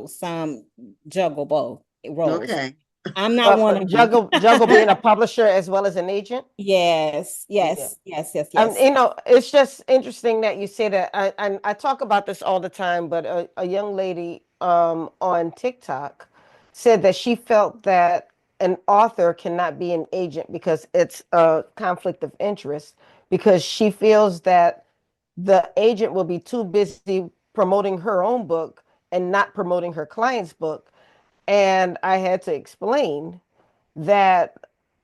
some juggle both roles. Okay. I'm not one of them. Juggle being a publisher as well as an agent. Yes, Yeah. yes. It's just interesting that you say that. I talk about this all the time, but a young lady on TikTok said that she felt that an author cannot be an agent because it's a conflict of interest, because she feels that the agent will be too busy promoting her own book and not promoting her client's book. And I had to explain that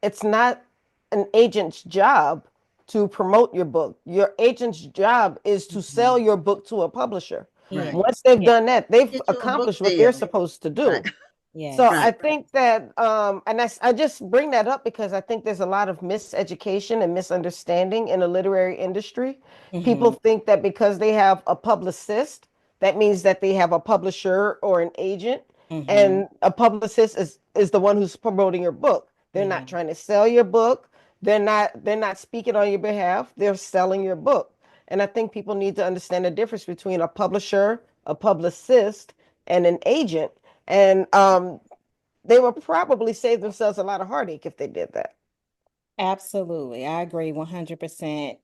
it's not an agent's job to promote your book. Your agent's job is to sell your book to a publisher. Yeah. Once they've done that, they've Get you a book accomplished what they're deal. supposed to do. Right. So Yes. I think that, and I just bring that up because I think there's a lot of miseducation and misunderstanding in the literary industry. People Hmm. think that because they have a publicist, that means that they have a publisher or an agent, Hmm. and a publicist is the one who's promoting your book. They're Yeah. not trying to sell your book. They're not speaking on your behalf. They're selling your book. And I think people need to understand the difference between a publisher, a publicist, and an agent. And they would probably save themselves a lot of heartache if they did that. Absolutely. I agree 100%.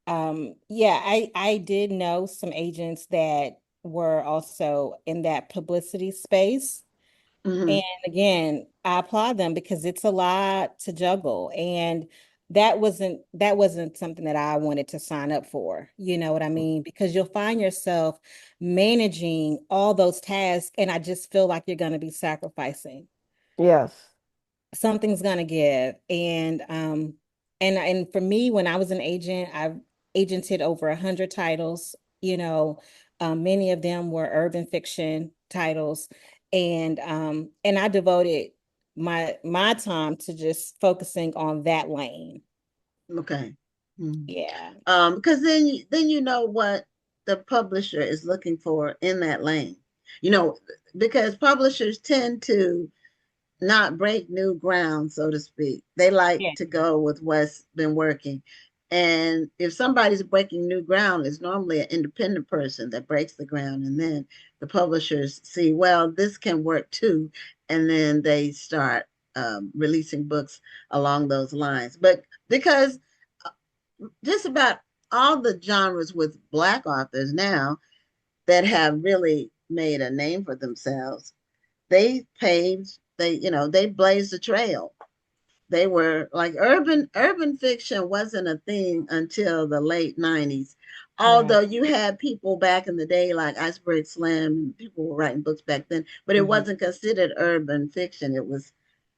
Yeah, I did know some agents that were also in that publicity space. Hmm. And again, I applaud them because it's a lot to juggle. And that wasn't something that I wanted to sign up for. You know what I mean? Because you'll find yourself managing all those tasks, and I just feel like you're going to be sacrificing. Yes. Something's gonna give. And for me, when I was an agent, I've agented over 100 titles, many of them were urban fiction titles. And I devoted my time to just focusing on that lane. Okay. Mhm. Yeah. Because then you know what the publisher is looking for in that lane. You know, because publishers tend to not break new ground, so to speak. They like Yeah. to go with what's been working. And if somebody's breaking new ground, it's normally an independent person that breaks the ground. And then the publishers see, well, this can work too. And then they start releasing books along those lines. But because just about all the genres with Black authors now that have really made a name for themselves, they blazed the trail. They were like urban fiction wasn't a thing until the late 90s. Right. Although you had people back in the day like Iceberg Slim, people were writing books back then, but it Mhm. wasn't considered urban fiction. It was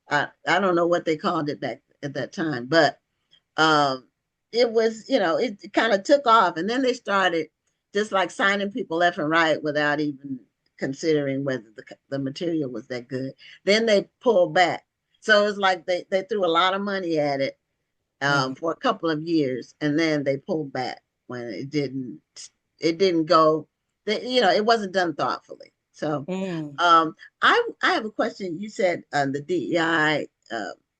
I don't know what they called it back at that time, but um, it was, it kind of took off. And then they started just like signing people left and right without even considering whether the material was that good. Then they pulled back. So it's like they threw a lot of money at it Mhm. for a couple of years, and then they pulled back when it didn't go, it wasn't done thoughtfully. So Mm. I have a question. You said the DEI,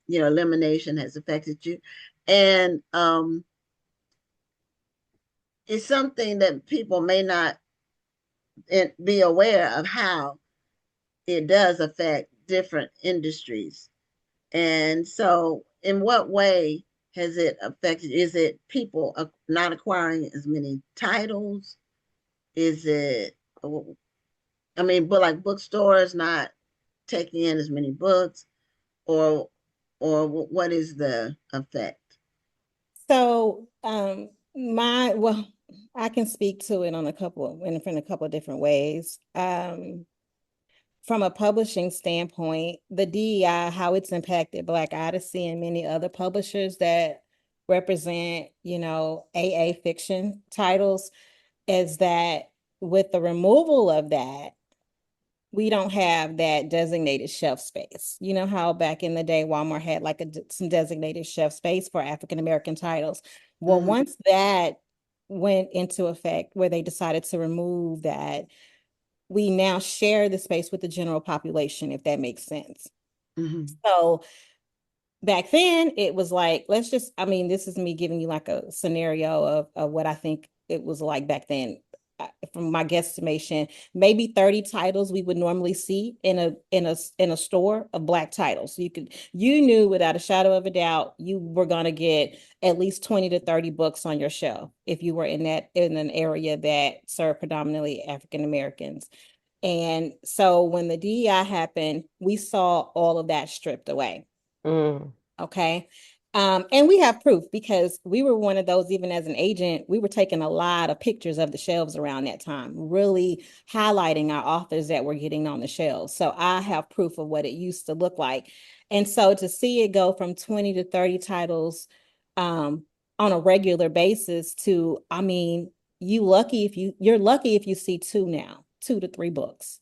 elimination has affected you, and it's something that people may not be aware of how it does affect different industries. And so, in what way has it affected? Is it people not acquiring as many titles? Is it, I mean, but like bookstores not taking in as many books, or what is the effect? So, well, I can speak to it in a couple of different ways. From a publishing standpoint, the DEI, how it's impacted Black Odyssey and many other publishers that represent, AA fiction titles, is that with the removal of that, we don't have that designated shelf space. You know how back in the day, Walmart had like some designated shelf space for African American titles. Well, Mm-hmm, once that went into effect, where they decided to remove that, we now share the space with the general population, if that makes sense. mm-hmm, So back then, it was like, I mean, this is me giving you like a scenario of what I think it was like back then. From my guesstimation, maybe 30 titles we would normally see in a store of Black titles. So you knew without a shadow of a doubt you were gonna get at least 20 to 30 books on your shelf if you were in an area that served predominantly African Americans. And so when the DEI happened, we saw all of that stripped away. Mm. Okay. And we have proof because we were one of those, even as an agent, we were taking a lot of pictures of the shelves around that time, really highlighting our authors that were getting on the shelves. So I have proof of what it used to look like. And so to see it go from 20 to 30 titles on a regular basis to, I mean, you're lucky if you see two now, 2 to 3 books.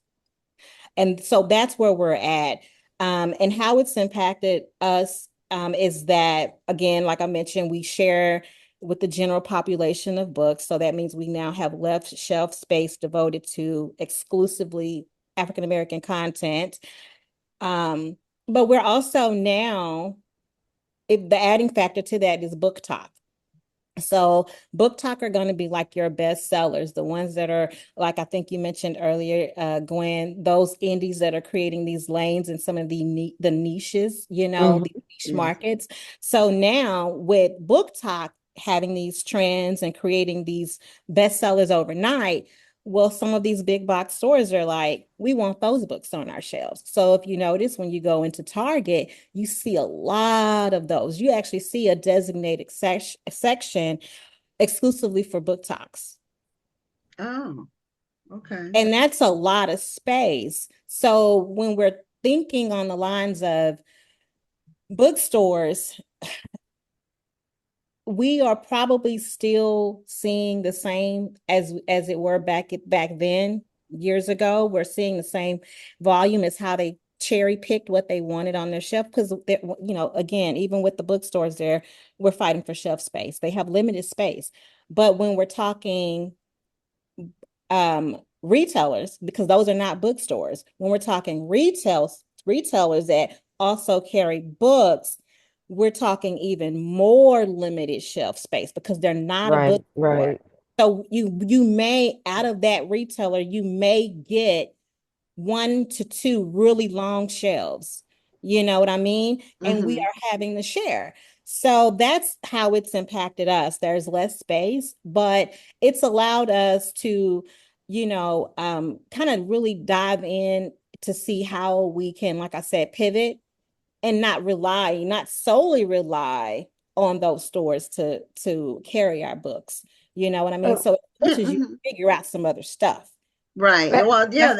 And so that's where we're at. And how it's impacted us is that, again, like I mentioned, we share with the general population of books. So that means we now have left shelf space devoted to exclusively African American content. But we're also now, the adding factor to that is book talk. So book talk are going to be like your best sellers, the ones that are, like I think you mentioned earlier, Gwen, those indies that are creating these lanes and some of the niches, you know, the niche markets. So now with book talk having these trends and creating these bestsellers overnight, well, some of these big box stores are like, we want those books on our shelves. So if you notice, when you go into Target, you see a lot of those. You actually see a designated section exclusively for book talks. Oh, okay. And that's a lot of space. So when we're thinking on the lines of bookstores, we are probably still seeing the same as it were back then, years ago. We're seeing the same volume as how they cherry picked what they wanted on their shelf, because, you know, again, even with the bookstores there, we're fighting for shelf space. They have limited space. But when we're talking retailers, because those are not bookstores, when we're talking retailers that also carry books, we're talking even more limited shelf space because they're not a bookstore. Right. So you may, out of that retailer, you may get 1 to 2 really long shelves. You know what I mean? And we are having to share. So that's how it's impacted us. There's less space, but it's allowed us to, you know, kind of really dive in to see how we can, like I said, pivot and not solely rely on those stores to carry our books. You know what I mean? So as much as you figure out some other stuff. Right. Well, yeah,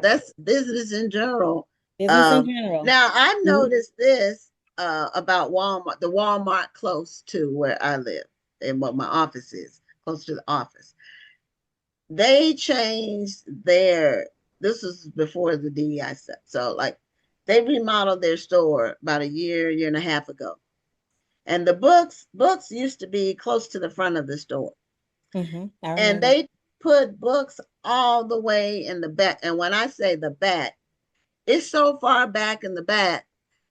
that's business in general. Business in general. Now, I've noticed this about Walmart, the Walmart close to where I live and what my office is, close to the office. They changed this was before the DEI stuff. So, like, they remodeled their store about a year and a half ago. And the books used to be close to the front of the store. And they put books all the way in the back. And when I say the back, it's so far back in the back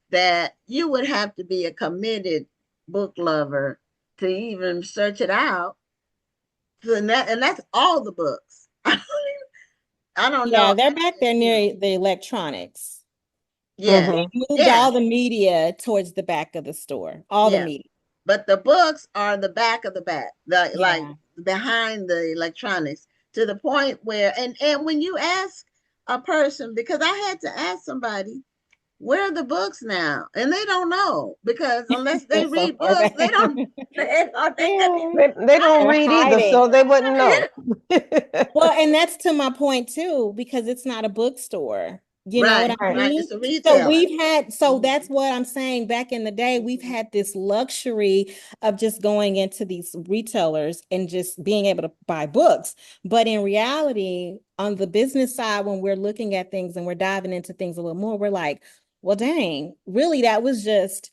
that you would have to be a committed book lover to even search it out. And that's all the books. I don't know. Yeah, they're back there near the electronics. Yeah. They moved all the media towards the back of the store. All the media. But the books are the back of the back, like behind the electronics, to the point where, and when you ask a person, because I had to ask somebody, where are the books now? And they don't know, because unless they read books, they don't read either, so they wouldn't know. Well, and that's to my point too, because it's not a bookstore. You know what I mean? Right. It's a retailer. So that's what I'm saying. Back in the day, we've had this luxury of just going into these retailers and just being able to buy books. But in reality, on the business side, when we're looking at things and we're diving into things a little more, we're like, well, dang, really, that was just,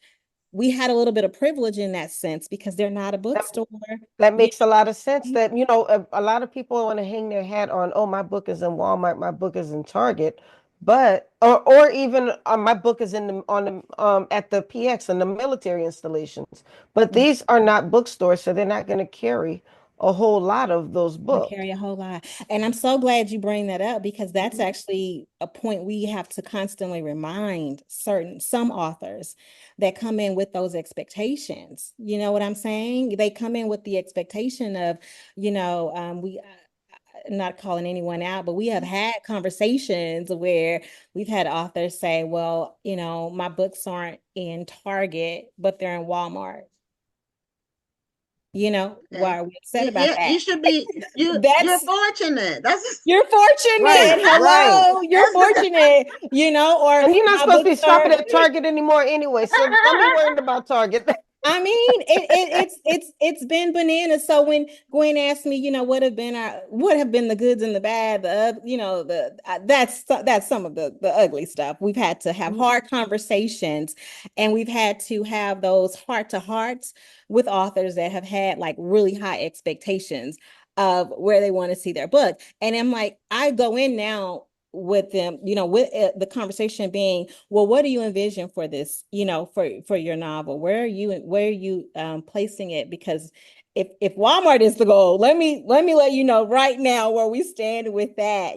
we had a little bit of privilege in that sense because they're not a bookstore. That makes a lot of sense. That, you know, a lot of people want to hang their hat on, oh, my book is in Walmart, my book is in Target, but or even my book is in at the PX and the military installations. But these are not bookstores, so they're not going to carry a whole lot of those books. Carry a whole lot. And I'm so glad you bring that up, because that's actually a point we have to constantly remind some authors that come in with those expectations. You know what I'm saying? They come in with the expectation of, you know, not calling anyone out, but we have had conversations where we've had authors say, well, you know, my books aren't in Target, but they're in Walmart. You know, why are we upset about that? You should be, you're fortunate. You're fortunate. Hello, you're fortunate, you know, or and you're not supposed to be shopping at Target anymore anyway. So don't be worried about Target. I mean, it's been bananas. So when Gwen asked me, what have been the goods and the bad, that's some of the ugly stuff. We've had to have hard conversations, and we've had to have those heart to hearts with authors that have had like really high expectations of where they want to see their book. And I'm like, I go in now with them, with the conversation being, well, what do you envision for this, for your novel? Where are you placing it? Because if Walmart is the goal, let me let you know right now where we stand with that,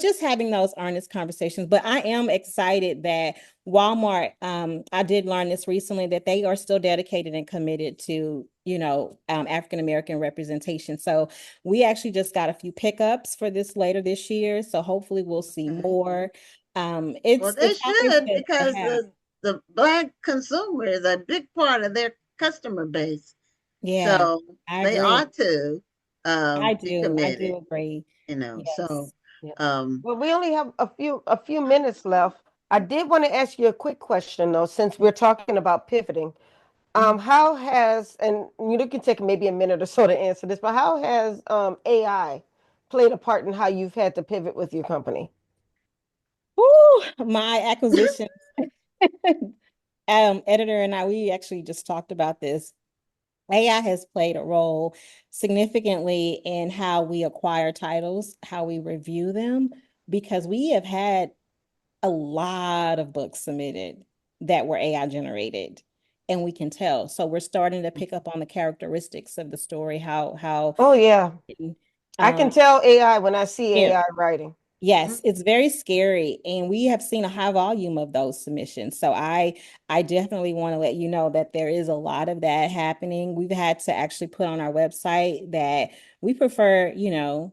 just having those earnest conversations. But I am excited that Walmart, I did learn this recently, that they are still dedicated and committed to, African American representation. So we actually just got a few pickups for this later this year. So hopefully we'll see more. Well, It's they something should, to because have. the Black consumer is a big part of their customer base. Yeah, So I they agree. ought to be I committed, do agree. So Yes. Yeah. um Well, we only have a few minutes left. I did want to ask you a quick question though, since we're talking about pivoting. How has, and you can take maybe a minute or so to answer this, but how has AI played a part in how you've had to pivot with your company? Woo, my acquisition editor and we actually just talked about this. AI has played a role significantly in how we acquire titles, how we review them, because we have had a lot of books submitted that were AI generated, and we can tell. So we're starting to pick up on the characteristics of the story, how Oh yeah, I can um tell AI when I see here. AI writing. Yes, it's very scary, and we have seen a high volume of those submissions. So I definitely want to let you know that there is a lot of that happening. We've had to actually put on our website that we prefer, human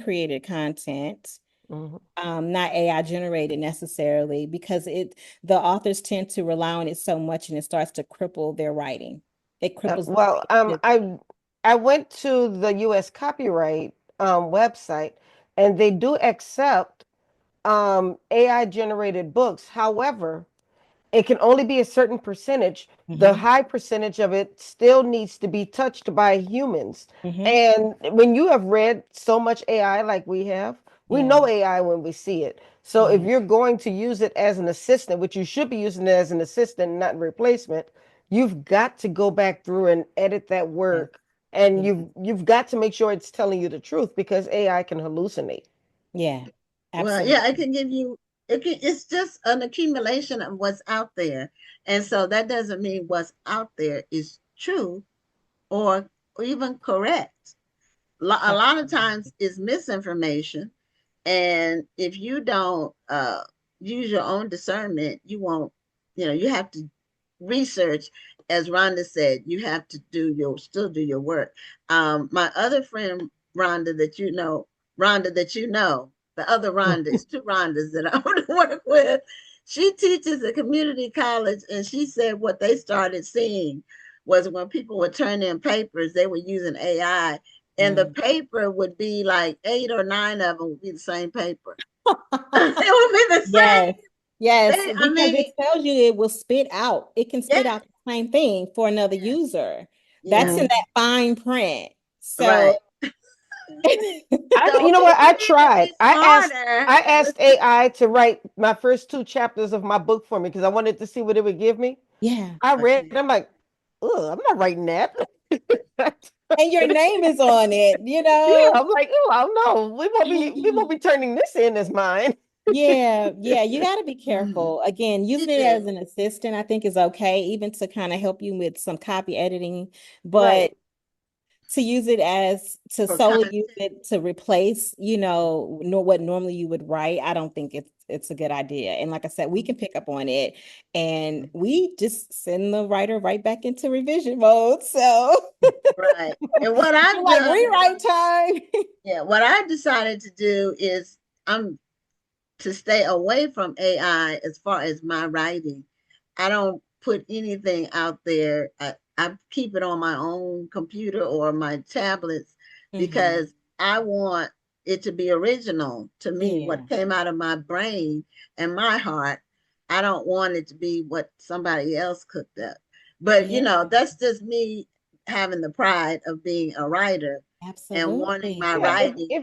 created content, Mhm. not AI generated necessarily, because the authors tend to rely on it so much, and it starts to cripple their writing. It cripples the Well, creativity. I went to the U.S. copyright website, and they do accept AI generated books. However, it can only be a certain percentage. The Hmm. high percentage of it still needs to be touched by humans. Hmm. And when you have read so much AI like we have, we Yeah, know AI when we see it. So if yeah, you're going to use it as an assistant, which you should be using it as an assistant, not a replacement, you've got to go back through and edit that yeah, work. And yeah, you've got to make sure it's telling you the truth, because AI can hallucinate. yeah, well, yeah, I absolutely. can give you it's just an accumulation of what's out there. And so that doesn't mean what's out there is true or even correct. A lot of Absolutely. times it's misinformation. And if you don't use your own discernment, you won't, you have to research. As Rhonda said, you have to still do your work. My other friend, Rhonda, the other Rhonda, it's two Rhondas that I want to work with. She teaches at community college, and she said what they started seeing was when people would turn in papers, they were using AI, and the Mm. paper would be like 8 or 9 of them would be the same paper. It would be the same. Yes, yes, I because mean, it tells you it will spit out. It can spit yeah, out the same thing for another yeah, user. That's yeah, in Mhm. that fine print. So right. You So know what? people I need to tried. be smarter. I asked Listen, AI to write my first two chapters of my book for me because I wanted to see what it would give me. yeah, I read it. okay, I'm like, ugh, I'm not writing that. and your name is on it, Yeah, I'm like, oh, I don't know. We won't Mhm. be turning this in as mine. Yeah, yeah, you got to be mhm, careful. Again, you using it do as an assistant, I think is okay, even to kind of help you with some copy editing. Right. But to use it as to for solely content, use it to replace, what normally you would write, I don't think it's a good idea. And like I said, we can pick up on it, and we just send the writer right back into revision mode. So right? And what you're I've like done, rewrite time. yeah, what I decided to do is I'm to stay away from AI as far as my writing. I don't put anything out there. I keep it on my own computer or my tablets Hmm. because I want it to be original to me, Yeah, what came out of my brain and my heart. I don't want it to be what somebody else cooked up. But Yeah, that's just me having the pride of being a writer and wanting my absolutely. Yeah, writing to be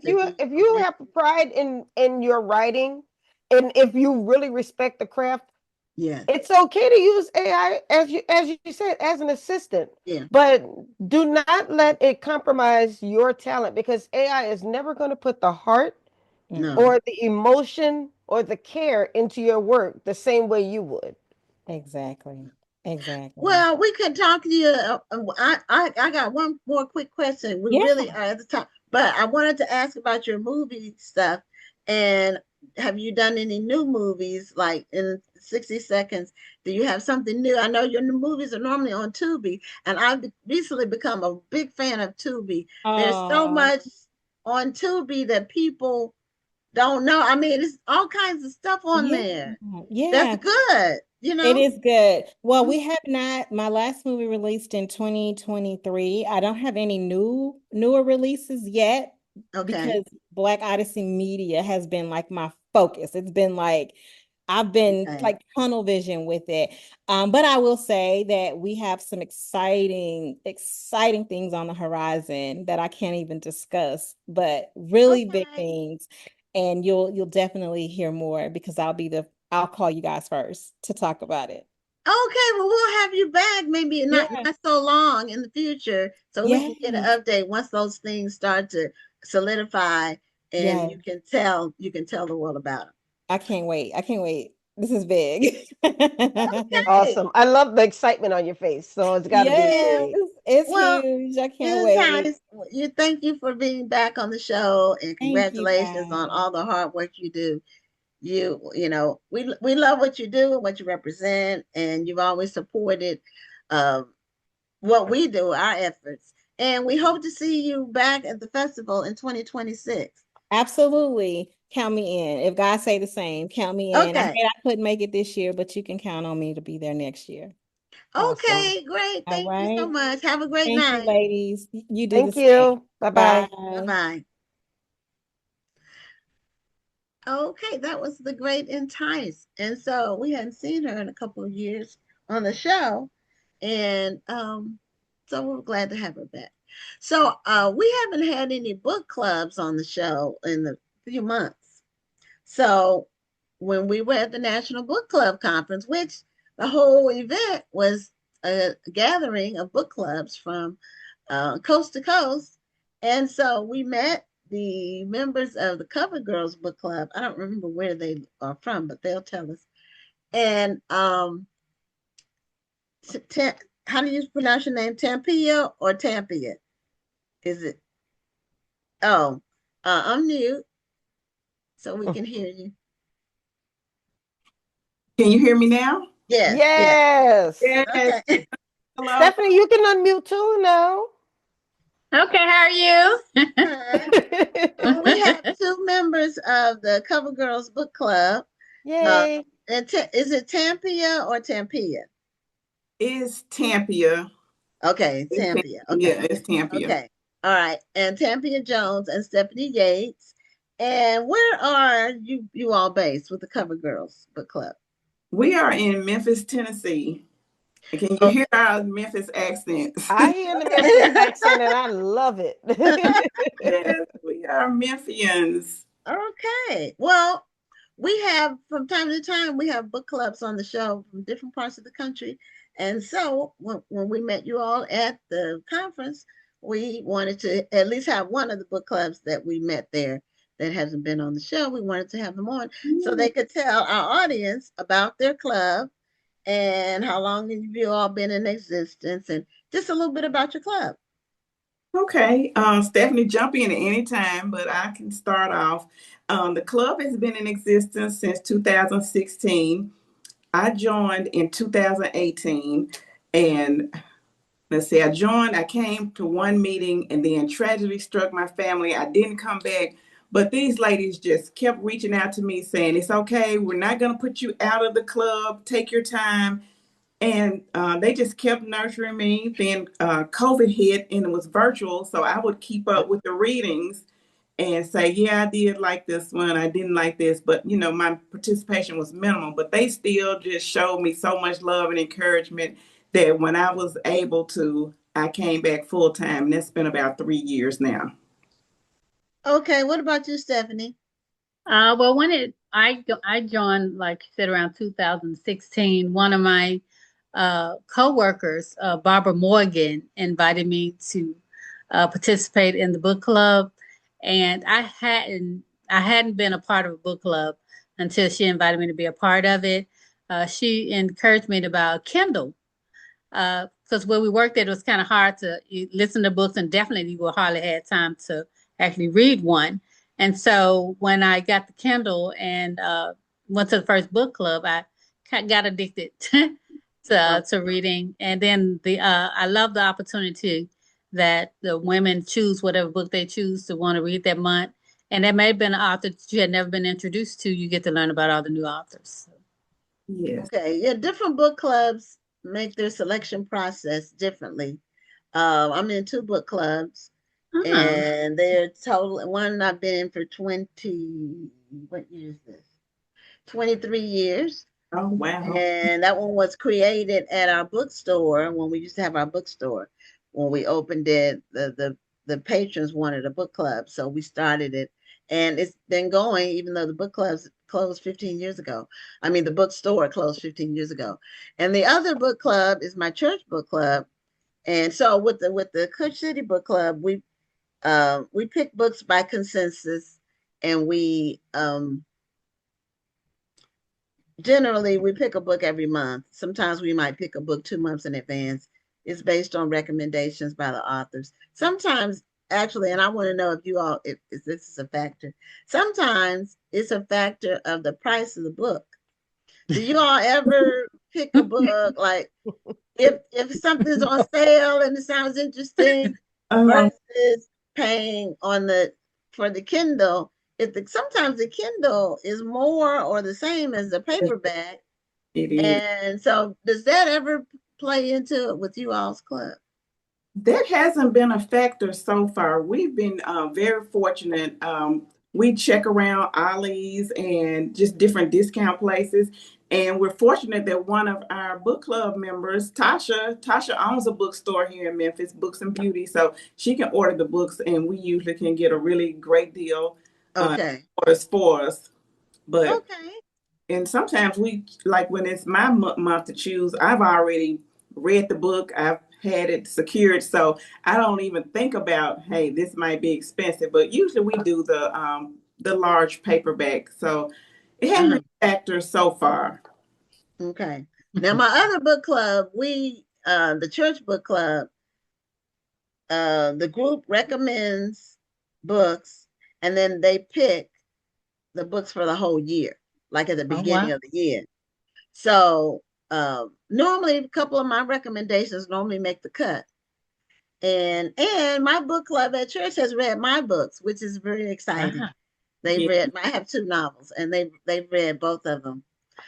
if you have pride in your writing, and if you really respect the craft, yeah, it's okay to use AI as you said as an assistant, yeah, but do not let it compromise your talent because AI is never going to put the heart no. Mm-mm. or the emotion or the care into your work the same way you would. Exactly. Exactly. Well, we could talk to you. I got one more quick question. We Yeah. really are at the top, but I wanted to ask about your movie stuff. And have you done any new movies? Like in 60 seconds, do you have something new? I know your new movies are normally on Tubi, and I've recently become a big fan of Tubi. There's so Oh, much on Tubi that people don't know. I mean, it's all kinds of stuff on yeah. there. That's Yeah. good, It is good. Well, we have not, my last movie released in 2023. I don't have any newer releases yet Okay. because Black Odyssey Media has been like my focus. It's been like I've been Okay. like tunnel vision with it. But I will say that we have some exciting things on the horizon that I can't even discuss, but really big Okay. things. And you'll definitely hear more because I'll call you guys first to talk about it. Okay, well, we'll have you back maybe Yeah. not so long in the future so we can get an Yes. update once those things start to solidify and Yeah. you can tell the world about them. I can't wait. I can't wait. This is big. Okay. Awesome. I love the excitement on your face, so it's got to be Yes, big. it's Well, huge. I can't Ms. wait. Tice, thank you for being back on the show and Thank you congratulations on guys. all the hard work you do. We love what you do and what you represent, and you've always supported uh, what we do, our efforts. And we hope to see you back at the festival in 2026. Absolutely. Count me in. If God say the same, count me in. I Okay. hate I couldn't make it this year, but you can count on me to be there next year. Awesome. Okay, great. All Thank you so right. much. Have a great Thank you, night. ladies. You do the Thank same. you. Bye Bye. bye. Bye bye. Okay, that was the great Entice. And so we hadn't seen her in a couple of years on the show. And so we're glad to have her back. So we haven't had any book clubs on the show in a few months. So when we were at the National Book Club Conference, which the whole event was a gathering of book clubs from coast to coast. And so we met the members of the Cover Girls Book Club. I don't remember where they are from, but they'll tell us. And how do you pronounce your name? Tampia or Tampia? Is it? Oh, unmute so we can hear you. Can you hear me now? Yes, yes. Yes. Yes. Okay. Hello. Stephanie, you can unmute too now. Okay, how are you? Well, we have two members of the Cover Girls Book Club. Uh, Yay. is it Tampia or Tampia? It's Tampia. Okay, It's Tampia. Okay, Yeah, it's Tampia. okay. All right. And Tampia Jones and Stephanie Yates. And where are you all based with the Cover Girls Book Club? We are in Memphis, Tennessee. Can you hear Okay. our Memphis accents? I hear the Memphis Okay. accent and I love it. Yes, we are Memphians. Okay. Well, we have from time to time we have book clubs on the show from different parts of the country. And so when we met you all at the conference, we wanted to at least have one of the book clubs that we met there that hasn't been on the show. We wanted to have them on so they could tell our audience about their club and how long have you all been in existence and just a little bit about your club. Okay, Stephanie, jump in at any time, but I can start off. The club has been in existence since 2016. I joined in 2018, and let's see, I came to one meeting, and then tragedy struck my family. I didn't come back, but these ladies just kept reaching out to me saying, it's okay, we're not going to put you out of the club, take your time. And they just kept nurturing me. Then COVID hit and it was virtual. So I would keep up with the readings and say, yeah, I did like this one. I didn't like this. But, my participation was minimal. But they still just showed me so much love and encouragement that when I was able to, I came back full time, and it's been about 3 years now. Okay, what about you, Stephanie? Well, I joined, like you said, around 2016. One of my co-workers, Barbara Morgan, invited me to participate in the book club, and I hadn't been a part of a book club until she invited me to be a part of it. She encouraged me to buy a Kindle because where we worked at, it was kind of hard to listen to books, and definitely you hardly had time to actually read one. And so when I got the Kindle and went to the first book club, I got addicted to reading. And then I love the opportunity that the women choose whatever book they choose to want to read that month. And that may have been an author that you had never been introduced to. You get to learn about all the new authors. Yes. Okay, yeah, different book clubs make their selection process differently. I'm in 2 book clubs, and they're total. One I've been in for 20. What year is this? 23 years. Oh, wow. And that one was created at our bookstore when we used to have our bookstore. When we opened it, the patrons wanted a book club, so we started it, and it's been going even though the book clubs closed 15 years ago. I mean, the bookstore closed 15 years ago. And the other book club is my church book club. And so with the Kush City Book Club, we pick books by consensus, and we generally we pick a book every month. Sometimes we might pick a book 2 months in advance. It's based on recommendations by the authors. Sometimes, actually, and I want to know if you all, if this is a factor. Sometimes it's a factor of the price of the book. Do you all ever pick a book like if something's on sale and it sounds interesting versus paying for the Kindle? Sometimes the Kindle is more or the same as the paperback. It is. And so does that ever play into it with you all's club? That hasn't been a factor so far. We've been very fortunate. We check around Ollie's and just different discount places. And we're fortunate that one of our book club members, Tasha owns a bookstore here in Memphis, Books and Beauty. So she can order the books, and we usually can get a really great deal. Orders for us. But and sometimes we, like when it's my month to choose, I've already read the book, I've had it secured, so I don't even think about, hey, this might be expensive. But usually we do the large paperback, so it hasn't been a factor so far. Okay. Now my other book club, the church book club, the group recommends books, and then they pick the books for the whole year, like at the beginning of the year. So normally a couple of my recommendations normally make the cut. And my book club at church has read my books, which is very exciting. I have 2 novels, and they've read both of them.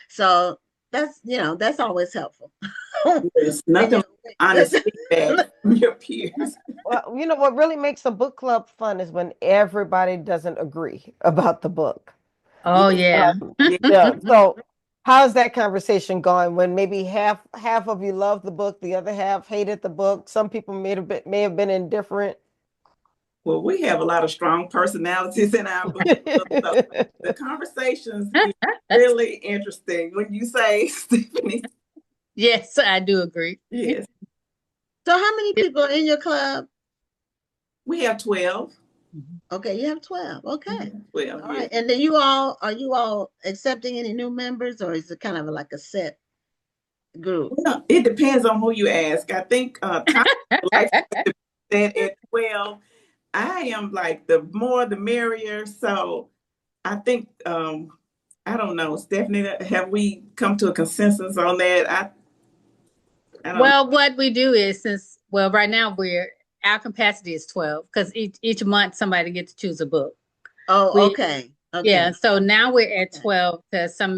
So that's always helpful. There's nothing honest feedback from your peers. Well, you know what really makes a book club fun is when everybody doesn't agree about the book. Oh yeah. Yeah. So how's that conversation going when maybe half of you love the book, the other half hated the book? Some people may have been indifferent. Well, we have a lot of strong personalities in our book club, so the conversations get really interesting. When you say, Stephanie? Yes, I do agree. Yes. So how many people are in your club? We have 12. Okay, you have 12. Okay. 12. All right. And then are you all accepting any new members, or is it kind of like a set group? Well, it depends on who you ask. I think Tom likes that at 12. I am like the more the merrier. So I think I don't know, Stephanie, have we come to a consensus on that? Well, what we do is right now our capacity is 12 because each month somebody gets to choose a book. Oh, okay. Yeah. So now we're at 12 because some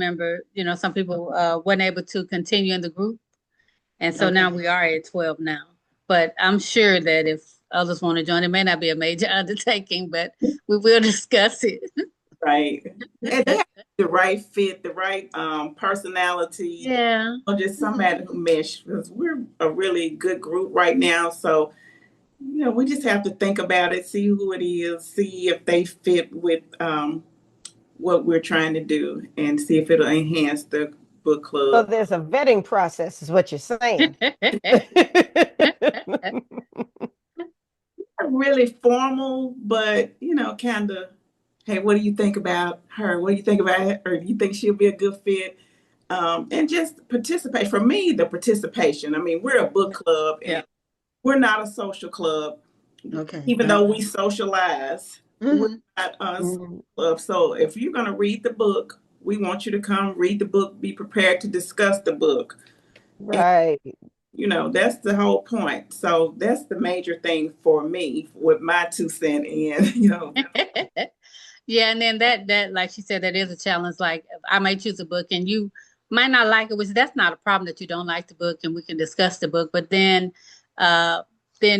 people weren't able to continue in the group. And so now we are at 12 now. But I'm sure that if others want to join, it may not be a major undertaking, but we will discuss it. Right. And they have the right fit, the right personality, Yeah. or just somebody who mesh, because we're a really good group right now. So, we just have to think about it, see who it is, see if they fit with what we're trying to do, and see if it'll enhance the book So club. there's a vetting process, is what you're saying. Not really formal, but kind of, hey, what do you think about her? What do you think about her? Or do you think she'll be a good fit? And just participate. For me, the participation. I mean, we're a book club, and we're not a social club. Okay. Even though we socialize, we're not a social club. So if you're going to read the book, we want you to come read the book, be prepared to discuss the book. Right. That's the whole point. So that's the major thing for me with my 2 cents in. Yeah, and then that like she said, that is a challenge. Like I might choose a book and you might not like it, which that's not a problem that you don't like the book and we can discuss the book. But then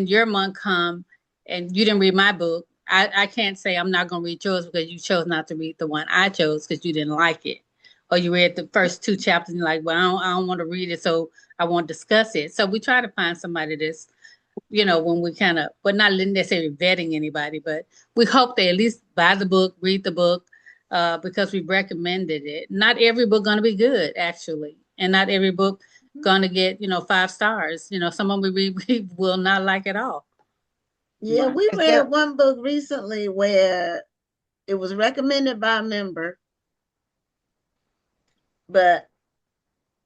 your month come and you didn't read my book. I can't say I'm not gonna read yours because you chose not to read the one I chose because you didn't like it. Or you read the first 2 chapters and you're like, well, I don't want to read it, so I won't discuss it. So we try to find somebody that's when we kind of, but not necessarily vetting anybody, but we hope they at least buy the book, read the book, because we recommended it. Not every book going to be good, actually. And not every book going to get, 5 stars. Some of them we read, we will not like at all. Yeah, we read one book recently where it was recommended by a member, but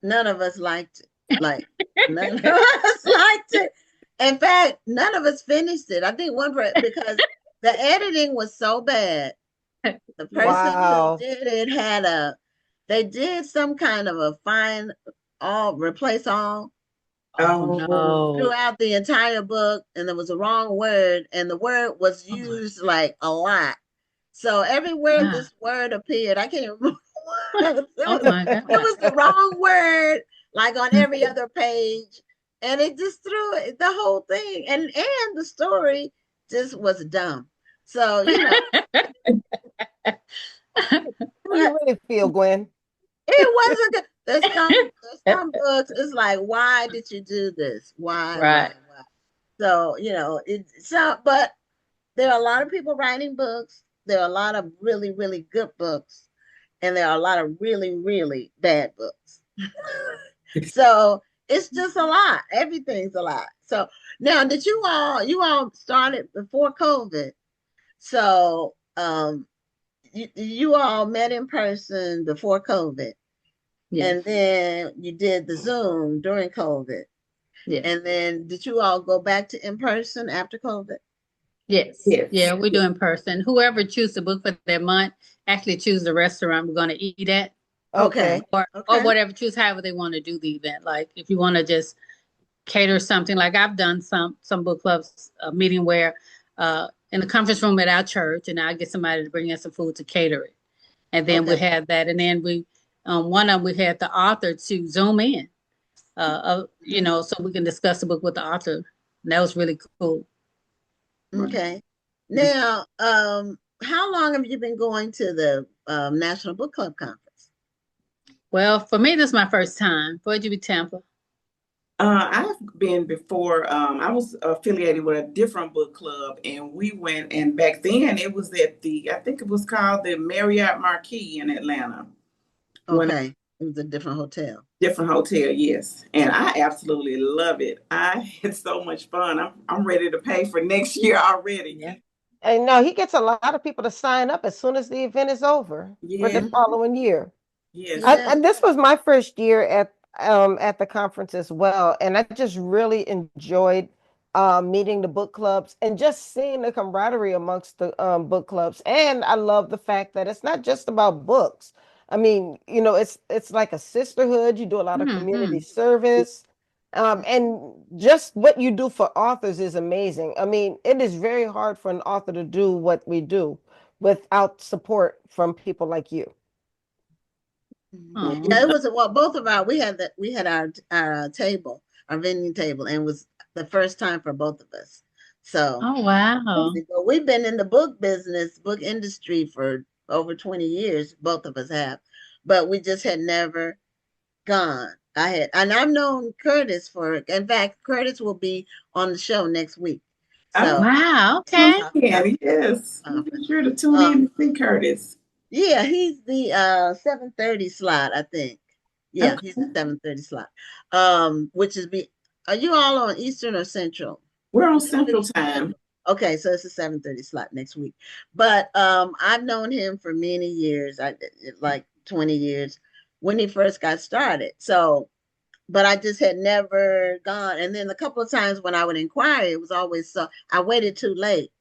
none of us liked it. Like, none of us liked it. In fact, none of us finished it. I think because the editing was so bad. The person who did it they did some kind of a replace all. No. Throughout the entire book, and there was a wrong word, and the word was used like a lot. So everywhere this word appeared, I can't remember. It was the wrong word, like on every other page, and it just threw the whole thing, and the story just was dumb. So How do you really feel, Gwen? it wasn't good. There's some books. It's like, why did you do this? Why? So but there are a lot of people writing books. There are a lot of really, really good books. And there are a lot of really, really bad books. So it's just a lot. Everything's a lot. So now, did you all started before COVID? So you all met in person before COVID. Yes. And then you did the Zoom during COVID. Yes. And then did you all go back to in person after COVID? Yes. Yeah, we do in person. Whoever chooses the book for their month actually choose the restaurant we're going to eat at. Okay. Or whatever, choose however they want to do the event. Like if you want to just cater something, like I've done some book clubs meeting where in the conference room at our church, and I get somebody to bring in some food to cater it. And then we have that. And then we one of them we had the author to Zoom in. So we can discuss the book with the author. And that was really cool. Okay. Now, how long have you been going to the National Book Club Conference? Well, for me, this is my first time. Where'd you be, Tampa? I've been before. I was affiliated with a different book club, and we went. And back then, it was at I think it was called the Marriott Marquis in Atlanta. Okay, it was a different hotel. Different hotel, yes. And I absolutely love it. I had so much fun. I'm ready to pay for next year already. Yeah. And no, he gets a lot of people to sign up as soon as the event is over for the following year. Yes. And this was my first year at the conference as well, and I just really enjoyed meeting the book clubs and just seeing the camaraderie amongst the book clubs. And I love the fact that it's not just about books. I mean, it's like a sisterhood. You do a lot of community service. And just what you do for authors is amazing. I mean, it is very hard for an author to do what we do without support from people like you. Yeah, it was both of our we had our table, our vending table, and it was the first time for both of us. So wow. We've been in the book business, book industry for over 20 years. Both of us have, but we just had never gone. And I've known Curtis in fact, Curtis will be on the show next week. So, wow, tune okay. in. Yes, be sure to tune in and see Curtis. Yeah, he's the 7:30 slot, I think. Yeah, Okay. he's the 7:30 slot. Which is are you all on Eastern or Central? We're on Central Time. Okay, so it's a 7:30 slot next week. But I've known him for many years, like 20 years when he first got started. So, but I just had never gone. And then a couple of times when I would inquire, it was always I waited too late.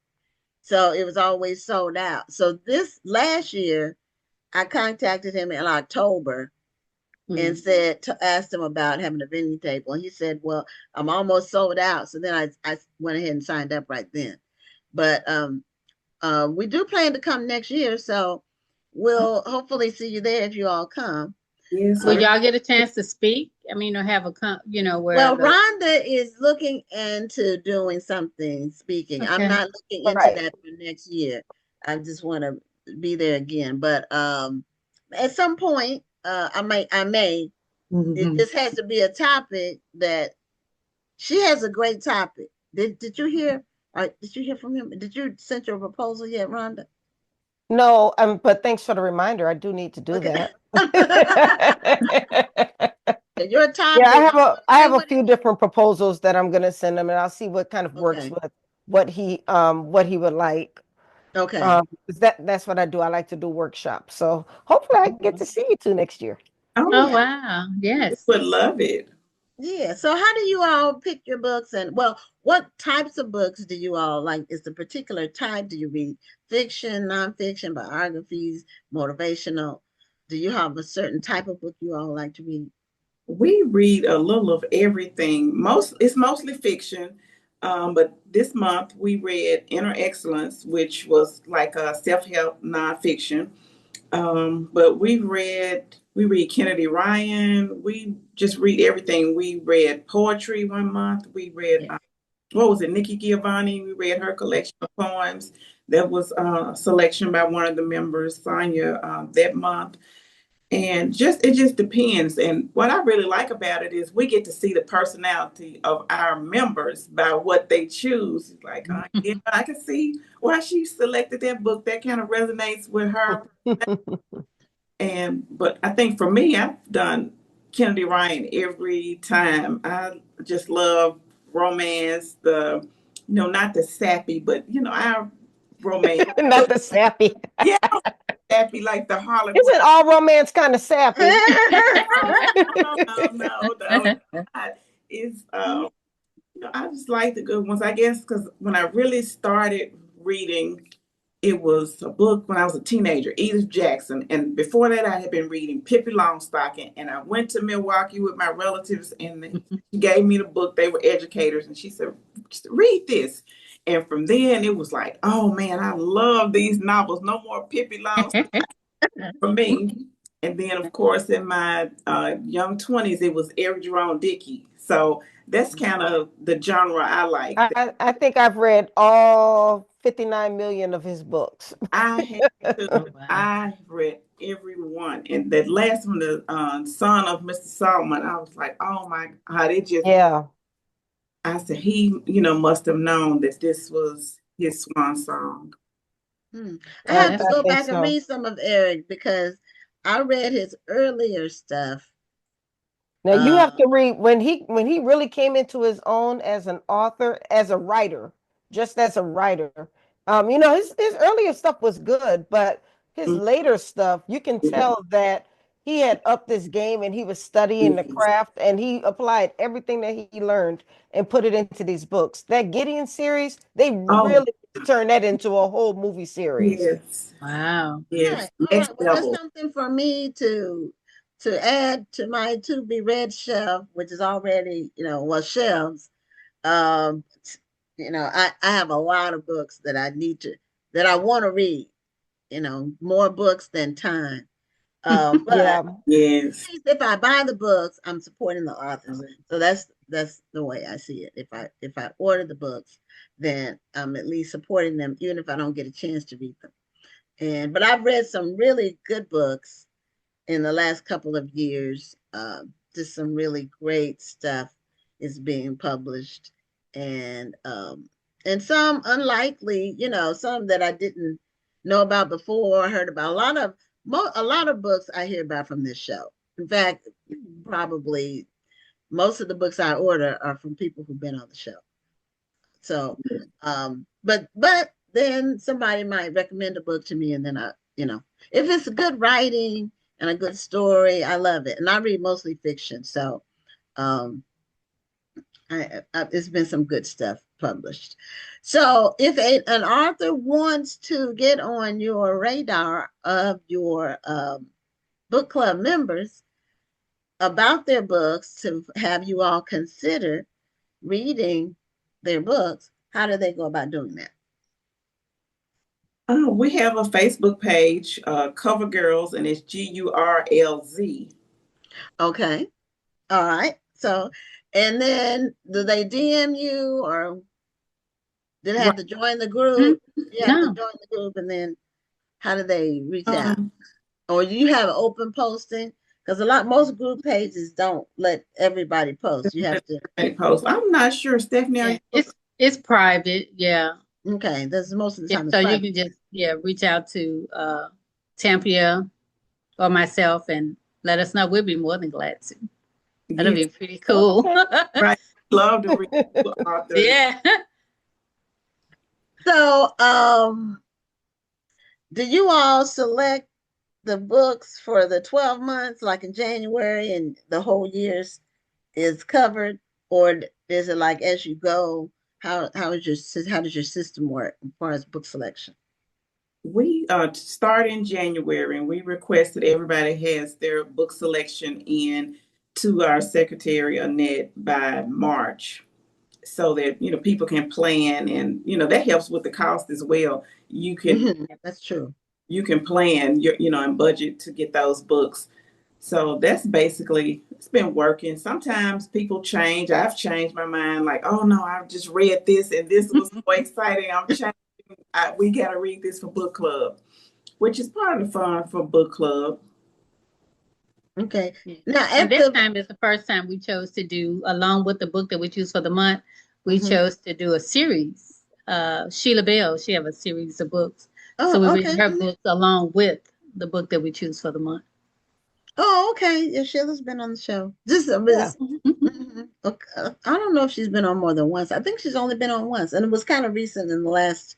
So it was always sold out. So this last year, I contacted him in October and asked him about having a vending table. And he said, well, I'm almost sold out. So then I went ahead and signed up right then. But we do plan to come next year. So we'll hopefully see you there if you all come. Yes. Will y'all get a chance to speak? I mean, or have where. Well, Rhonda is looking into doing something, speaking. Okay. I'm not looking into that for next year. I just want to be there again. But at some point, I may. It just has to be a topic that she has a great topic. Did you hear? Did you hear from him? Did you send your proposal yet, Rhonda? No, but thanks for the reminder. I do need to do that. Your topic. Yeah, I have a few different proposals that I'm gonna send him, and I'll see what kind of works with what he would like. Okay. That's what I do. I like to do workshops. So hopefully I get to see you two next year. Oh wow. Yes. Would love it. Yeah. So how do you all pick your books, and what types of books do you all like? Is the particular type? Do you read fiction, nonfiction, biographies, motivational? Do you have a certain type of book you all like to read? We read a little of everything. It's mostly fiction. But this month we read Inner Excellence, which was like a self-help nonfiction. But we read Kennedy Ryan. We just read everything. We read poetry one month. We read Nikki Giovanni. We read her collection of poems. That was a selection by one of the members, Sonia, that month. And it just depends. And what I really like about it is we get to see the personality of our members by what they choose. Like, I can see why she selected that book. That kind of resonates with her. But I think for me, I've done Kennedy Ryan every time. I just love romance, not the sappy, but our romance. Not the sappy. Yeah. Sappy like the Hollywood. Isn't all romance kind of sappy? No. It's I just like the good ones, I guess, because when I really started reading, it was a book when I was a teenager, Edith Jackson, and before that I had been reading Pippi Longstocking, and I went to Milwaukee with my relatives, and she gave me the book. They were educators, and she said, "Read this." And from then, it was like, oh, man, I love these novels. No more Pippi Longstocking for me. And then, of course, in my young 20s, it was Eric Jerome Dickey. So that's kind of the genre I like. I think I've read all 59 million of his books. I've read every one. And that last one, the Son of Mr. Solomon, I was like, oh, my God, it just... Yeah. I said, he, must have known that this was his swan song. I have to go back and read some of Eric because I read his earlier stuff. Now you have to read when he really came into his own as an author, as a writer, just as a writer. His earlier stuff was good, but his later stuff, you can tell that he had upped his game and he was studying the craft and he applied everything that he learned and put it into these books. That Gideon series, they really turned that into a whole movie series. Yes. Wow. Yes. Right. Well, that's something for me to add to my to be read shelf, which is already, shelves. I have a lot of books that I want to read, more books than time. But yes, if I buy the books, I'm supporting the authors. So that's the way I see it. If I order the books, then I'm at least supporting them, even if I don't get a chance to read them. But I've read some really good books in the last couple of years. Just some really great stuff is being published, and some unlikely, some that I didn't know about before, or heard about. A lot of books I hear about from this show. In fact, probably most of the books I order are from people who've been on the show. So, but then somebody might recommend a book to me, and then if it's a good writing and a good story, I love it. And I read mostly fiction, so it's been some good stuff published. So, if an author wants to get on your radar of your book club members about their books, to have you all consider reading their books, how do they go about doing that? We have a Facebook page, Cover Girls, and it's GURLZ. Okay. All right. So, and then do they DM you, or do they have to join the group? You have to join the group, and then how do they reach out? Or do you have open posting? Because most group pages don't let everybody post. You have to post. I'm not sure, Stephanie. It's private, yeah. Okay, that's most of the time. So you can just reach out to Tampia or myself and let us know. We'll be more than glad to. That'll be pretty cool. Right, love to read authors. Yeah. So, do you all select the books for the 12 months, like in January, and the whole year's is covered, or is it like as you go? How does your system work as far as book selection? We start in January, and we request that everybody has their book selection in to our secretary Annette by March, so that people can plan, and that helps with the cost as well. You can that's true. You can plan your and budget to get those books. So that's basically, it's been working. Sometimes people change. I've changed my mind, like, oh no, I've just read this and this was so exciting. I'm changing. We got to read this for book club, which is part of the fun for book club. Okay. Now, this time is the first time we chose to do, along with the book that we choose for the month, we chose to do a series. Sheila Bell, she have a series of books. So we read her books along with the book that we choose for the month. Oh, okay. Yeah, Sheila's been on the show. Okay. I don't know if she's been on more than once. I think she's only been on once, and it was kind of recent in the last.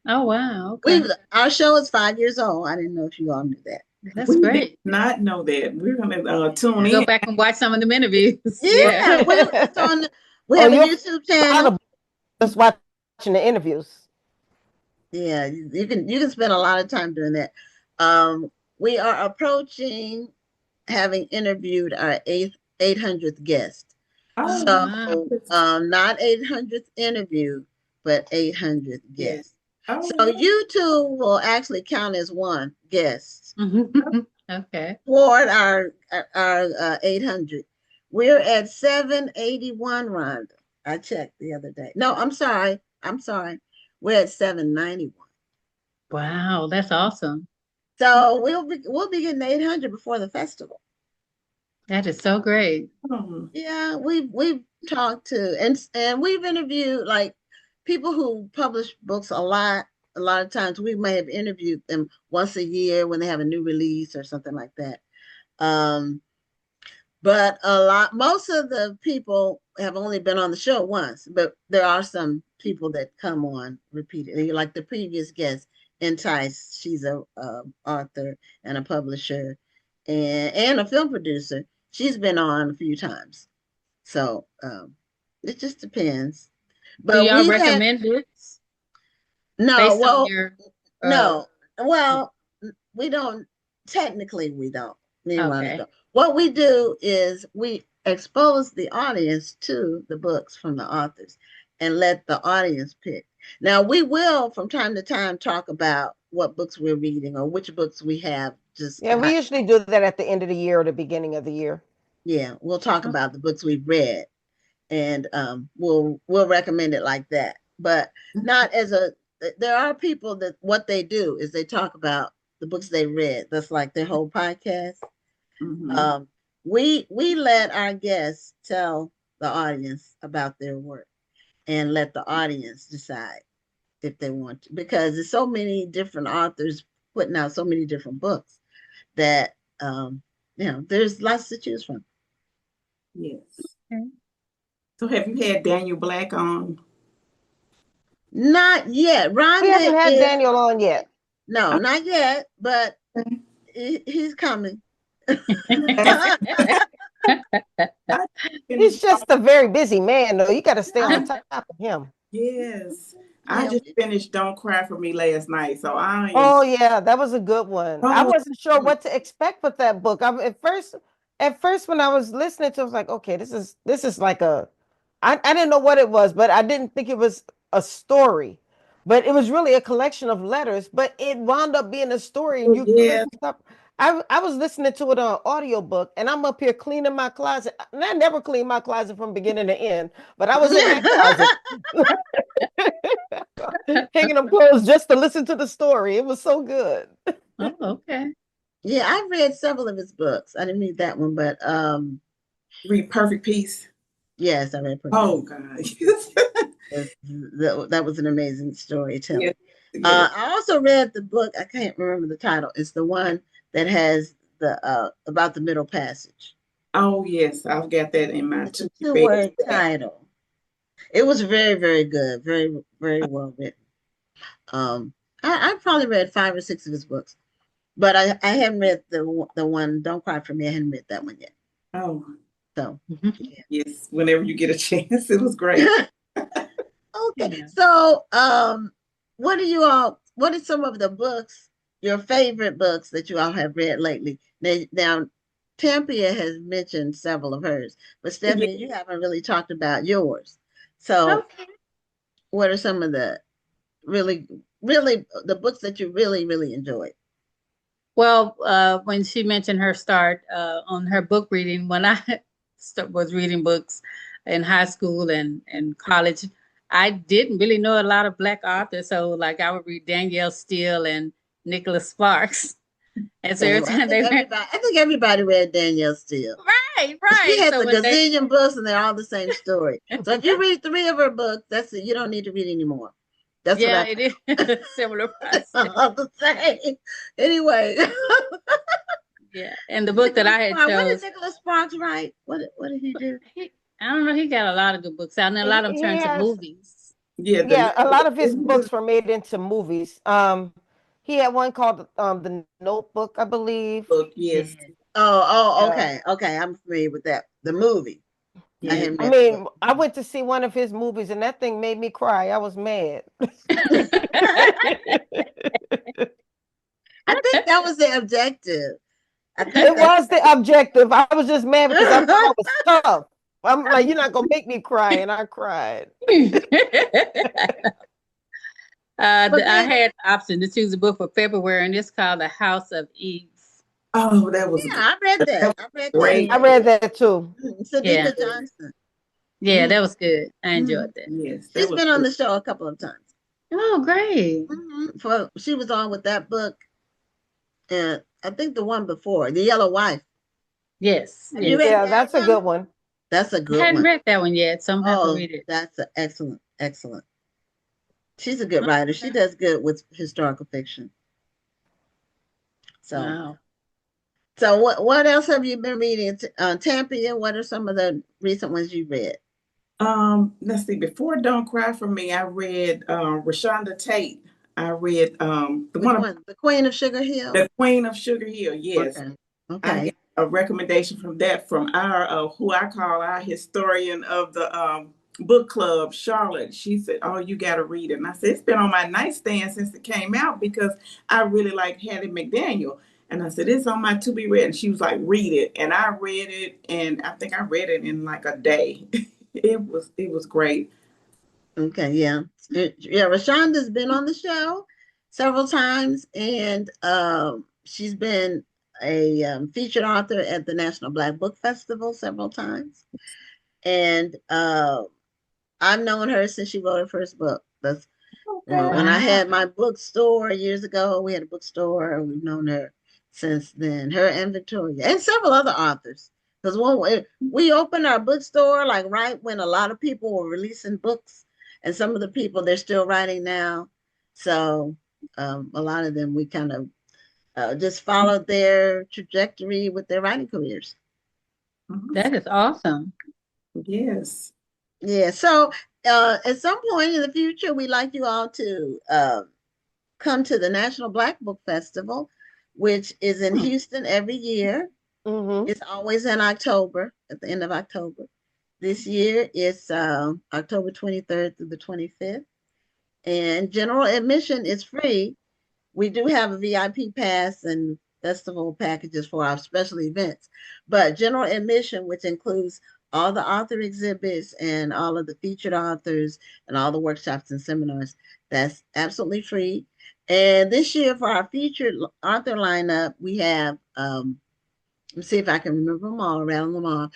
Oh wow! Okay. Our show is 5 years old. I didn't know if you all knew that. That's great. Did not know that. We're gonna tune in. Go back and watch some of the interviews. Yeah, we have a YouTube channel. Just watching the interviews. Yeah, you can spend a lot of time doing that. We are approaching having interviewed our 800th guest. Not 800th interview, but 800th guest. So YouTube will actually count as one guest. Okay. Toward our 800. We're at 781, Rhonda. I checked the other day. No, I'm sorry. We're at 791. Wow, that's awesome. So we'll be getting 800 before the festival. That is so great. Yeah, we've talked to and we've interviewed like people who publish books a lot. A lot of times we may have interviewed them once a year when they have a new release or something like that. But most of the people have only been on the show once, but there are some people that come on repeatedly, like the previous guest, Entice. She's a author and a publisher and a film producer. She's been on a few times. So it just depends. But do y'all recommend books? No, no. Well, we don't. Technically, we don't. Okay. What we do is we expose the audience to the books from the authors and let the audience pick. Now, we will, from time to time, talk about what books we're reading or which books we have. We usually do that at the end of the year or the beginning of the year. Yeah, we'll talk about the books we've read, and we'll recommend it like that, but not as a there are people that what they do is they talk about the books they read. That's like their whole podcast. Mhm. We let our guests tell the audience about their work and let the audience decide if they want to, because there's so many different authors putting out so many different books that there's lots to choose from. Yes. Okay. So have you had Daniel Black on? Not yet. We haven't Rhonda had is Daniel on yet. no, not yet, but he's coming. He's just a very busy man, though. You got to stay on top of him. Yes. I Yeah. just finished Don't Cry for Me last night, so I am. Oh yeah, that was a good one. I Oh, wasn't sure what to expect with that book. At first when I was listening to it, I was like, okay, this is like I didn't know what it was, but I didn't think it was a story. But it was really a collection of letters, but it wound up being a story, and you yeah. couldn't stop. I was listening to it on audiobook, and I'm up here cleaning my closet. And I never clean my closet from beginning to end, but I was in that closet hanging up clothes just to listen to the story. It was so good. Oh, okay. Yeah, I've read several of his books. I didn't read that one, but Read Perfect Peace. yes, I read Oh God. that was an amazing story too. Yes. Yes. I also read the book, I can't remember the title. It's the one that has the about the Middle Passage. Oh yes, I've got that in my It's a two-word title. It was very, very good, very, very well written. I probably read 5 or 6 of his books, but I haven't read the one Don't Cry for Me. I haven't read that one yet. Oh. So yeah. Yes, whenever you get a chance, it was great. Okay, yeah. So what are some of the books, your favorite books that you all have read lately? Now Tampia has mentioned several of hers, but Stephanie, you haven't really talked about yours. So what are some of the really the books that you really, really enjoyed? Well, when she mentioned her start on her book reading, when I was reading books in high school and college, I didn't really know a lot of Black authors. So like I would read Danielle Steele and Nicholas Sparks. And so every time I think everybody read Danielle Steele. Right. She has a gazillion books and they're all the same story. So if you read 3 of her books, that's it. You don't need to read anymore. That's what it is. Similar process. All the same. Anyway. Yeah. And the book that I had chose. What did Nicholas Sparks write? What did he do? I don't know. He got a lot of good books out, and a lot of them turned to movies. Yeah, a lot of his books were made into movies. He had one called The Notebook, I believe. Yes. Okay. I'm familiar with that. The movie. Yeah. I went to see one of his movies, and that thing made me cry. I was mad. I think that was the objective. It was the objective. I was just mad because I thought it was tough. I'm like, you're not gonna make me cry, and I cried. I had the option to choose a book for February, and it's called The House of Eve. Oh, that was I read that. I read that too. Sadika Johnson. Yeah, that was good. I enjoyed that. Yes, she's been on the show a couple of times. Oh, great! She was on with that book, and I think the one before, The Yellow Wife. Yes. Yeah, that's a good one. That's a good one. I hadn't read that one yet, so I'm going to read it. That's excellent. She's a good writer. She does good with historical fiction. So, wow. So what else have you been reading? Tampia, what are some of the recent ones you read? Let's see. Before Don't Cry for Me, I read Rashonda Tate. I read the Queen of Sugar Hill. The Queen of Sugar Hill. Yes. Okay. I got a recommendation from our who I call our historian of the book club, Charlotte. She said, "Oh, you got to read it." And I said, "It's been on my nightstand since it came out because I really like Hattie McDaniel." And I said, "It's on my to be read." And she was like, "Read it." And I read it, and I think I read it in like a day. It was great. Okay, yeah. Rashonda's been on the show several times, and she's been a featured author at the National Black Book Festival several times. And I've known her since she wrote her first book. Okay. When I had my bookstore years ago, we had a bookstore. We've known her since then. Her and Victoria and several other authors. Because when we opened our bookstore, like right when a lot of people were releasing books, and some of the people they're still writing now. So a lot of them we kind of just followed their trajectory with their writing careers. That is awesome. Yes. Yeah. So at some point in the future, we'd like you all to come to the National Black Book Festival, which is in Houston every year. It's always in October, at the end of October. This year it's October 23rd through the 25th. And general admission is free. We do have a VIP pass and festival packages for our special events, but general admission, which includes all the author exhibits and all of the featured authors and all the workshops and seminars, that's absolutely free. And this year for our featured author lineup, we have, let's see if I can remember them all, rattle them off.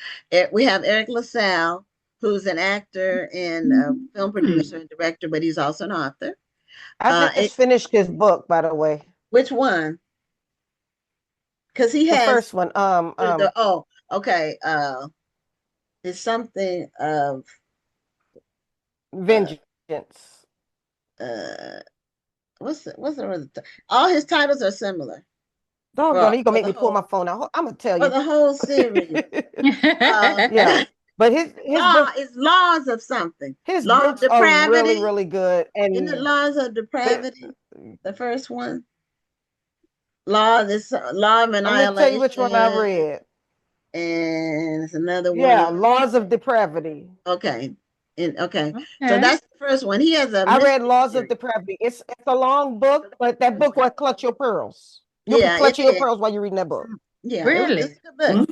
We have Eric LaSalle, who's an actor and film producer and director, but he's also an author. I just finished his book, by the way. Which one? Because he has the first one. Okay. It's something of Vengeance. What's the all his titles are similar. Doggone, you gonna make me pull my phone out. I'm gonna tell you. For the whole series. Yeah. But his book is Laws of something. His Law books are really, really good. And isn't it Laws of Depravity? The first one. Law of Annihilation. I'm gonna tell you which one I read. And it's another one. Yeah, Laws of Depravity. Okay. Okay. So that's the first one. He has I read Laws of Depravity. It's a long book, but that book will clutch your pearls. You'll be clutching your pearls while you're reading that book. Yeah, really. It's a good book.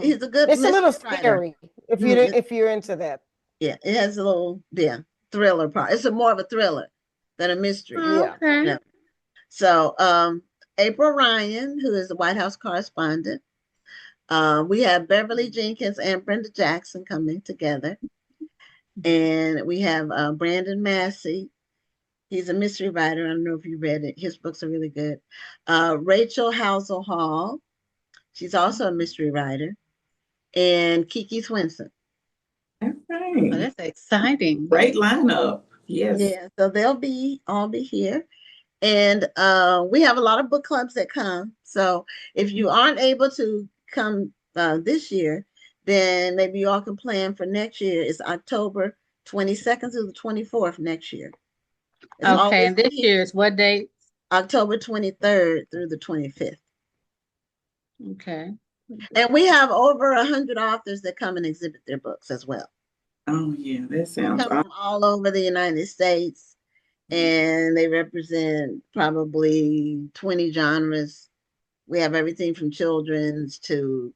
He's a good. It's a little scary if you're into that. Yeah, it has a little thriller part. It's more of a thriller than a mystery. Okay. Yeah. So April Ryan, who is the White House correspondent. We have Beverly Jenkins and Brenda Jackson coming together. And we have Brandon Massey. He's a mystery writer. I don't know if you read it. His books are really good. Rachel Housel Hall. She's also a mystery writer. And Kiki Swinson. Okay. Oh, that's exciting. Great lineup. Yes. Yeah, so they'll all be here. And we have a lot of book clubs that come. So if you aren't able to come this year, then maybe you all can plan for next year. It's October 22nd through the 24th next year. Okay, and this year is what date? October 23rd through the 25th. Okay. And we have over 100 authors that come and exhibit their books as well. Oh, yeah, that sounds awesome. From all over the United States, and they represent probably 20 genres. We have everything from children's to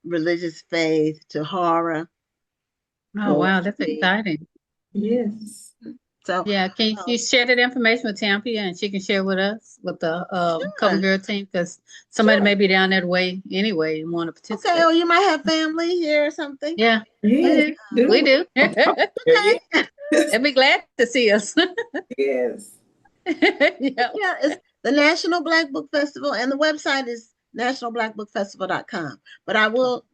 religious faith to horror. Oh, wow, that's exciting. Yes. So yeah, can you share that information with Tampia and she can share with us with the Cover Girl team, because somebody may be down that way anyway and want to participate. Okay, you might have family here or something. Yeah, we do. Okay. They'll be glad to see us. Yes. Yeah, it's the National Black Book Festival, and the website is nationalblackbookfestival.com. But I will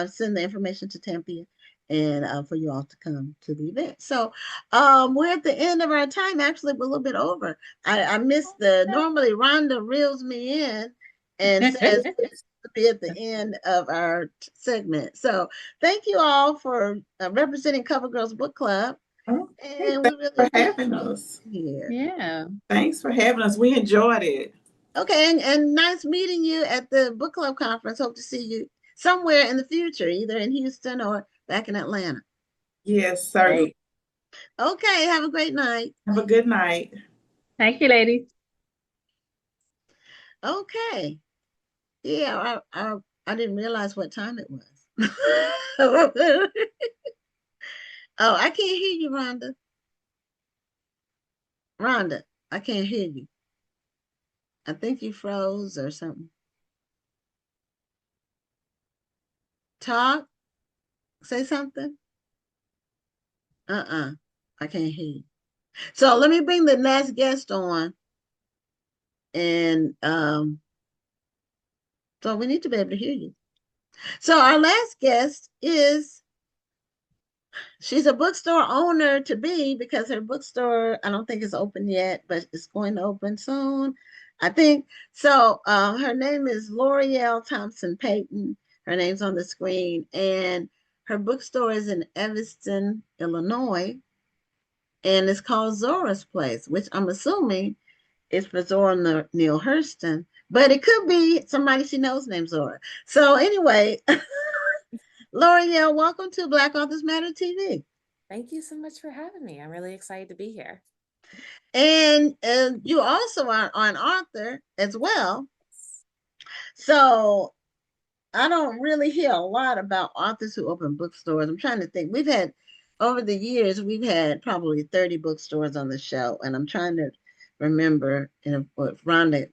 send the information to Tampia and for you all to come to the event. So we're at the end of our time. Actually, we're a little bit over. I missed normally Rhonda reels me in and says to be at the end of our segment. So thank you all for representing Cover Girls Book Club. And we really for having us here. Yeah. Thanks for having us. We enjoyed it. Okay, and nice meeting you at the book club conference. Hope to see you somewhere in the future, either in Houston or back in Atlanta. Yes, sorry. Okay, have a great night. Have a good night. Thank you, ladies. Okay. Yeah, I didn't realize what time it was. Oh, I can't hear you, Rhonda. Rhonda, I can't hear you. I think you froze or something. Talk. Say something. I can't hear you. So let me bring the last guest on. And so we need to be able to hear you. So our last guest she's a bookstore owner to be, because her bookstore, I don't think is open yet, but it's going to open soon, I think. So her name is L'Oreal Thompson Payton. Her name's on the screen. And her bookstore is in Evanston, Illinois. And it's called Zora's Place, which I'm assuming is for Zora Neale Hurston. But it could be somebody she knows named Zora. So anyway, L'Oreal, welcome to Black Authors Matter TV. Thank you so much for having me. I'm really excited to be here. And you also are an author as well. So I don't really hear a lot about authors who open bookstores. I'm trying to think. Over the years, we've had probably 30 bookstores on the show. And I'm trying to remember, if Rhonda,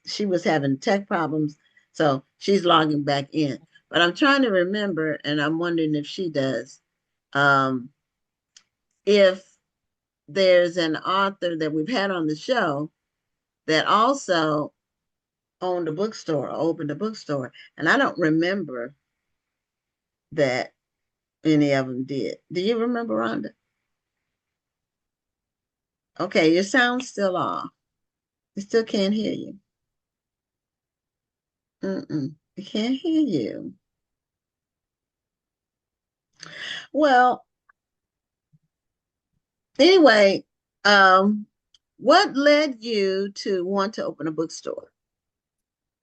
she was having tech problems, so she's logging back in. But I'm trying to remember, and I'm wondering if she does, if there's an author that we've had on the show that also owned a bookstore or opened a bookstore. And I don't remember that any of them did. Do you remember, Rhonda? Okay, your sound's still off. We still can't hear you. We can't hear you. Well, anyway, what led you to want to open a bookstore?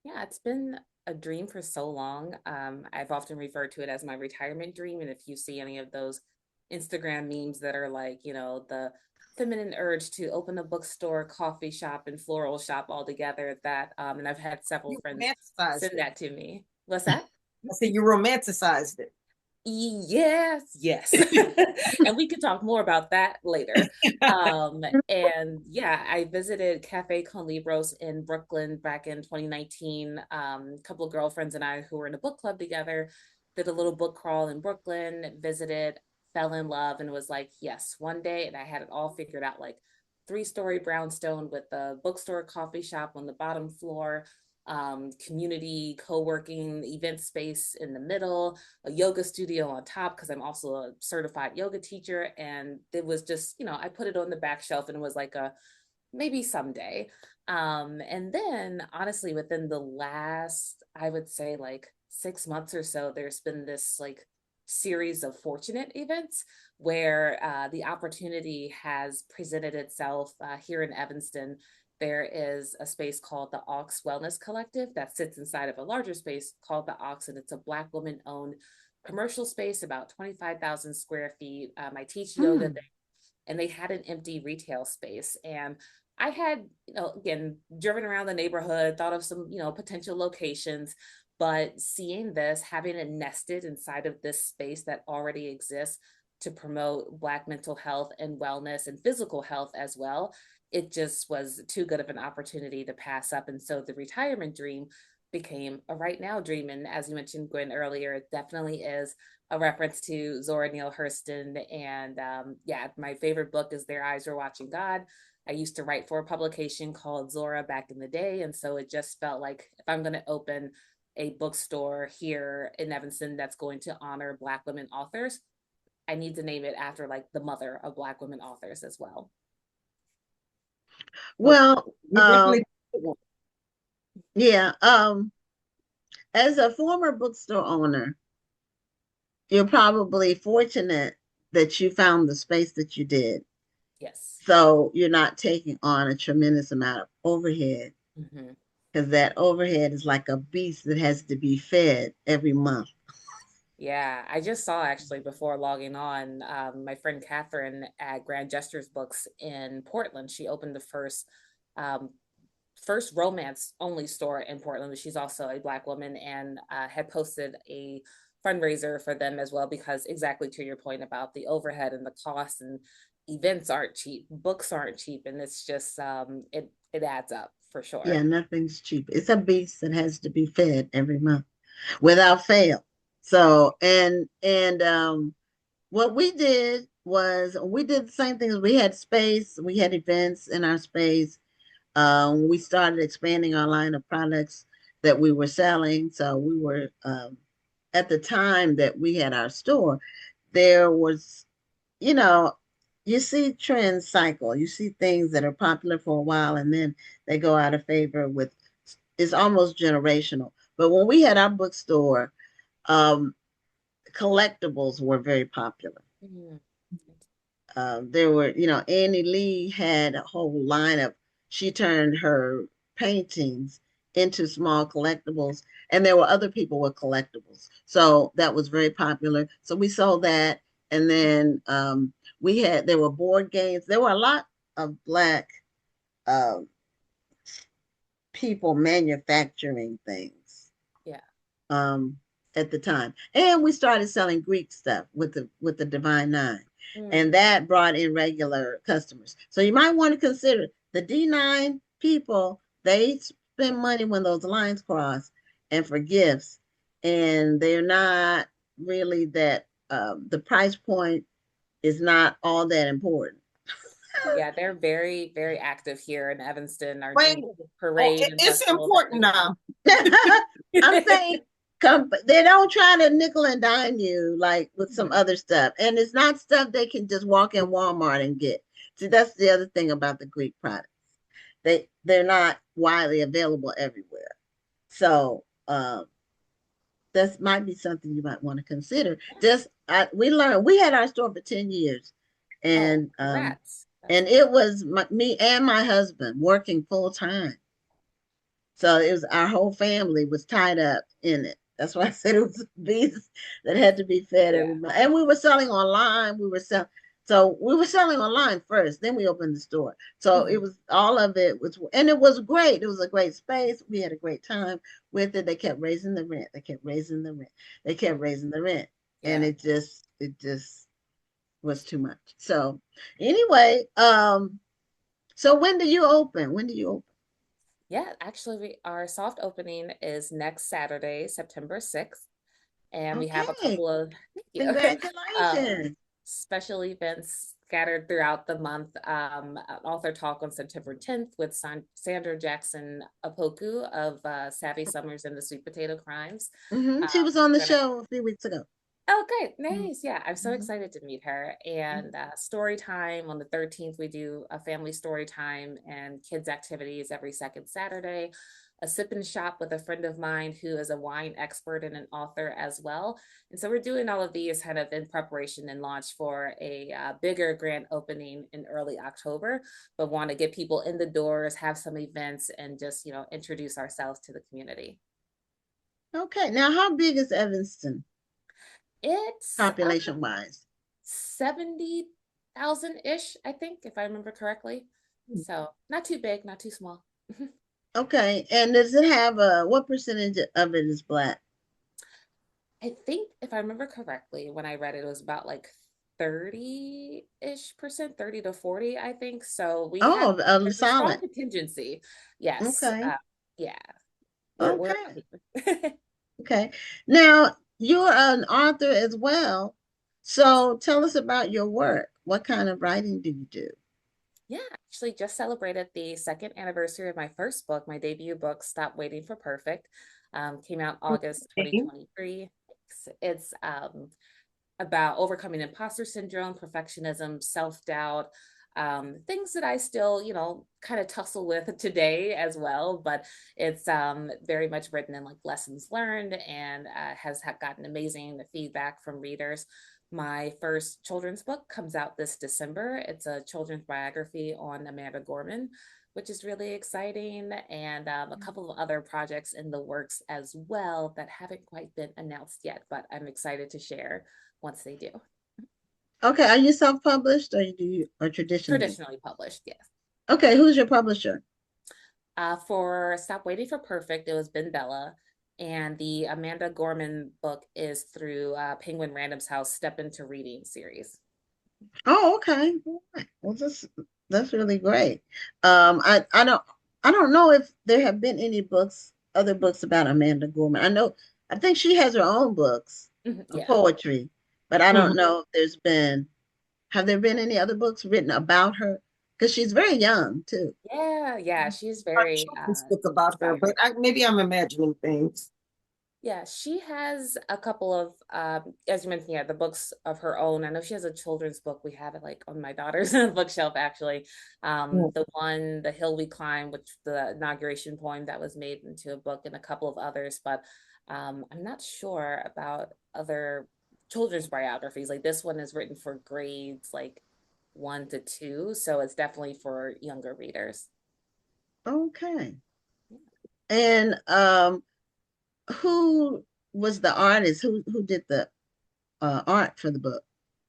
Yeah, it's been a dream for so long. I've often referred to it as my retirement dream. And if you see any of those Instagram memes that are like, the feminine urge to open a bookstore, coffee shop, and floral shop all together, and I've had several friends send that to me. What's that? I said you romanticized it. Yes. And we could talk more about that later. And yeah, I visited Cafe Con Libros in Brooklyn back in 2019. A couple of girlfriends and I who were in a book club together did a little book crawl in Brooklyn, visited, fell in love, and was like, yes, one day. And I had it all figured out, like 3-story brownstone with a bookstore, coffee shop on the bottom floor, community co-working event space in the middle, a yoga studio on top, because I'm also a certified yoga teacher. And it was just, I put it on the back shelf and it was like maybe someday. And then honestly, within the last, I would say like 6 months or so, there's been this like series of fortunate events where the opportunity has presented itself here in Evanston. There is a space called the Ox Wellness Collective that sits inside of a larger space called the Ox, and it's a Black woman-owned commercial space, about 25,000 square feet. I teach yoga there, and they had an empty retail space. And I had, again, driven around the neighborhood, thought of some, potential locations, but seeing this, having it nested inside of this space that already exists to promote Black mental health and wellness and physical health as well, it just was too good of an opportunity to pass up. And so the retirement dream became a right now dream. And as you mentioned, Gwen, earlier, it definitely is a reference to Zora Neale Hurston. And my favorite book is Their Eyes Were Watching God. I used to write for a publication called Zora back in the day. And so it just felt like if I'm going to open a bookstore here in Evanston that's going to honor Black women authors, I need to name it after like the mother of Black women authors as well. Well, yeah. As a former bookstore owner, you're probably fortunate that you found the space that you did. Yes. So you're not taking on a tremendous amount of overhead, because that overhead is like a beast that has to be fed every month. Yeah, I just saw actually before logging on, my friend Catherine at Grand Gestures Books in Portland. She opened the first romance only store in Portland. She's also a Black woman, and had posted a fundraiser for them as well, because exactly to your point about the overhead and the costs, and events aren't cheap, books aren't cheap, and it's just it adds up for sure. Yeah, nothing's cheap. It's a beast that has to be fed every month without fail. So, and what we did was we did the same things. We had space, we had events in our space. We started expanding our line of products that we were selling. So we were at the time that we had our store, there was, you know, you see trends cycle. You see things that are popular for a while and then they go out of favor with, it's almost generational. But when we had our bookstore, um, collectibles were very popular. Mhm. There were, Annie Lee had a whole line of, she turned her paintings into small collectibles, and there were other people with collectibles. So that was very popular. So we sold that. And then there were board games. There were a lot of Black uh, people manufacturing things. Yeah. At the time. And we started selling Greek stuff with the Divine Nine. And that brought in regular customers. So you might want to consider the D9 people, they spend money when those lines cross and for gifts. And they're not really that, the price point is not all that important. Yeah, they're very, very active here in Evanston. Our Wait, parade and it's festival. important now. I'm saying they don't try to nickel and dime you like with some other stuff. And it's not stuff they can just walk in Walmart and get. See, that's the other thing about the Greek products. They're not widely available everywhere. So that might be something you might want to consider. We learned, we had our store for 10 years. And and it was me and my husband working full time. So it was, our whole family was tied up in it. That's why I said it was bees that had to be fed every month. And we were selling online. So we were selling online first, then we opened the store. So it was, all of it was, and it was great. It was a great space. We had a great time with it. They kept raising the rent. They kept raising the rent. They kept raising the rent. And it just was too much. So anyway, so when do you open? Yeah, actually, our soft opening is next Saturday, September 6th. And we have a couple of congratulations. Special events scattered throughout the month. Author talk on September 10th with Sandra Jackson Apoku of Savvy Summers and the Sweet Potato Crimes. She was on the show a few weeks ago. Oh, good. Nice. Yeah, I'm so excited to meet her. And story time on the 13th, we do a family story time and kids activities every second Saturday. A sip and shop with a friend of mine who is a wine expert and an author as well. And so we're doing all of these kind of in preparation and launch for a bigger grand opening in early October, but want to get people in the doors, have some events, and just, introduce ourselves to the community. Okay. Now, how big is Evanston? It's population wise 70,000-ish, I think, if I remember correctly. So not too big, not too small. Okay. And does it have what percentage of it is Black? I think if I remember correctly, when I read it, it was about like 30-ish%, 30 to 40, I think. So we have a strong contingency. Yes. Okay. Yeah. Okay. Okay. Now, you're an author as well. So tell us about your work. What kind of writing do you do? Yeah, actually just celebrated the second anniversary of my first book, my debut book, Stop Waiting for Perfect. Came out August 2023. It's about overcoming imposter syndrome, perfectionism, self-doubt, things that I still, kind of tussle with today as well, but it's very much written in like lessons learned and has gotten amazing feedback from readers. My first children's book comes out this December. It's a children's biography on Amanda Gorman, which is really exciting, and a couple of other projects in the works as well that haven't quite been announced yet, but I'm excited to share once they do. Okay, are you self-published or traditionally? Traditionally published, yes. Okay, who's your publisher? For Stop Waiting for Perfect, it was Ben Bella, and the Amanda Gorman book is through Penguin Random's House Step Into Reading series. Oh, okay. Well, that's really great. I don't know if there have been any other books about Amanda Gorman. I think she has her own books of poetry, but I don't know if there's been Have there been any other books written about her? Because she's very young too. Yeah, she's A very children's book about her, but maybe I'm imagining things. yeah, she has a couple of as you mentioned, yeah, the books of her own. I know she has a children's book. We have it like on my daughter's bookshelf actually. The one, The Hill We Climb, which the inauguration poem that was made into a book, and a couple of others, but I'm not sure about other children's biographies. Like this one is written for grades like 1 to 2, so it's definitely for younger readers. Okay. And who was the artist? Who did the art for the book?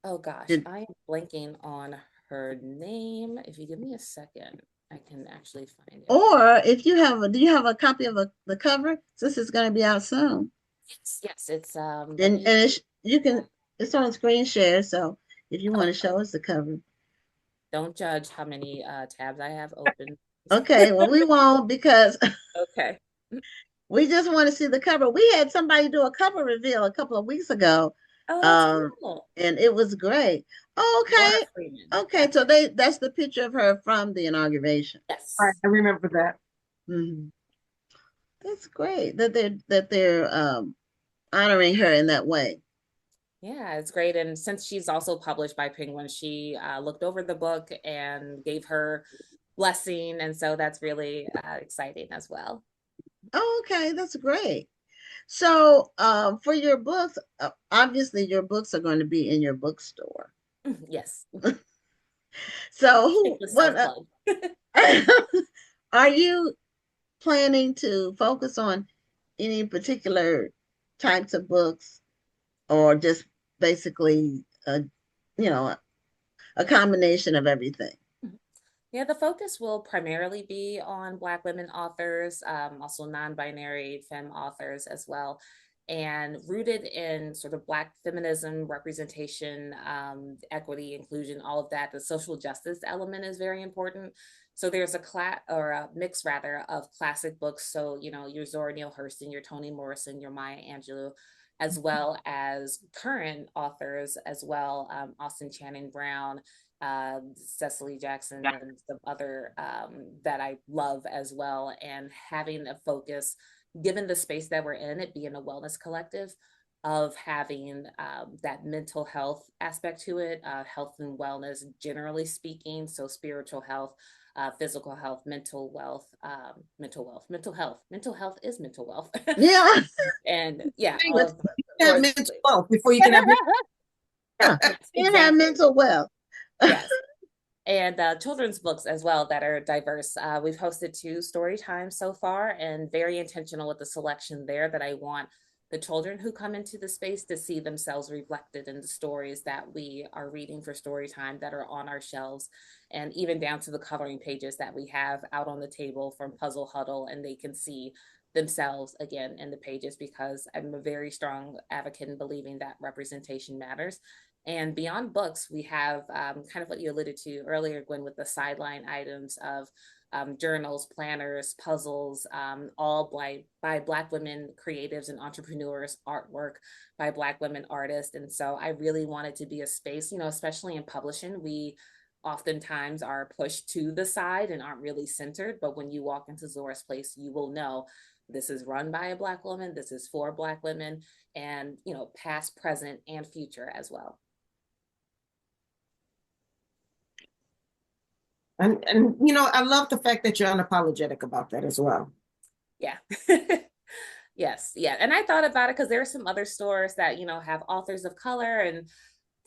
Oh gosh, Did I am blanking on her name. If you give me a second, I can actually find it. Or if you have do you have a copy of the cover? Since it's going to be out soon. Yes, it's And you can, it's on screen share. So if you want to show us the cover. Don't judge how many tabs I have open. Okay, well we won't because Okay. we just want to see the cover. We had somebody do a cover reveal a couple of weeks ago. Oh, that's cool. And it was great. Zora Okay. Freeman. Okay, so that's the picture of her from the inauguration. Yes. Right, I remember that. Mhm. That's great that they're honoring her in that way. Yeah, it's great. And since she's also published by Penguin, she looked over the book and gave her blessing. And so that's really exciting as well. Oh, okay, that's great. So, for your books, obviously your books are going to be in your bookstore. Yes. So, are you planning to focus on any particular types of books, or just basically, you know, a combination of everything? Yeah, the focus will primarily be on Black women authors, also non-binary femme authors as well, and rooted in sort of Black feminism, representation, equity, inclusion, all of that. The social justice element is very important. So there's a mix rather of classic books. So, you know, your Zora Neale Hurston, your Toni Morrison, your Maya Angelou, as well as current authors as well, Austin Channing Brown, Cecily Jackson, and some other that I love as well. And having a focus, given the space that we're in, it being a wellness collective, of having that mental health aspect to it, health and wellness, generally speaking. So spiritual health, physical health, mental wealth, mental health is mental wealth. Yeah. And yeah, all of have mental wealth before you can have you have mental wealth. Yes. And children's books as well that are diverse. We've hosted 2 story times so far, and very intentional with the selection there, that I want the children who come into the space to see themselves reflected in the stories that we are reading for story time, that are on our shelves, and even down to the coloring pages that we have out on the table from Puzzle Huddle, and they can see themselves again in the pages, because I'm a very strong advocate in believing that representation matters. And beyond books, we have kind of what you alluded to earlier, Gwen, with the sideline items of journals, planners, puzzles, all by Black women creatives and entrepreneurs, artwork by Black women artists. And so I really wanted to be a space, you know, especially in publishing, we oftentimes are pushed to the side and aren't really centered. But when you walk into Zora's Place, you will know this is run by a Black woman, this is for Black women, and, you know, past, present, and future as well. And you know, I love the fact that you're unapologetic about that as well. Yeah. Yes. Yeah. And I thought about it because there are some other stores that, you know, have authors of color. And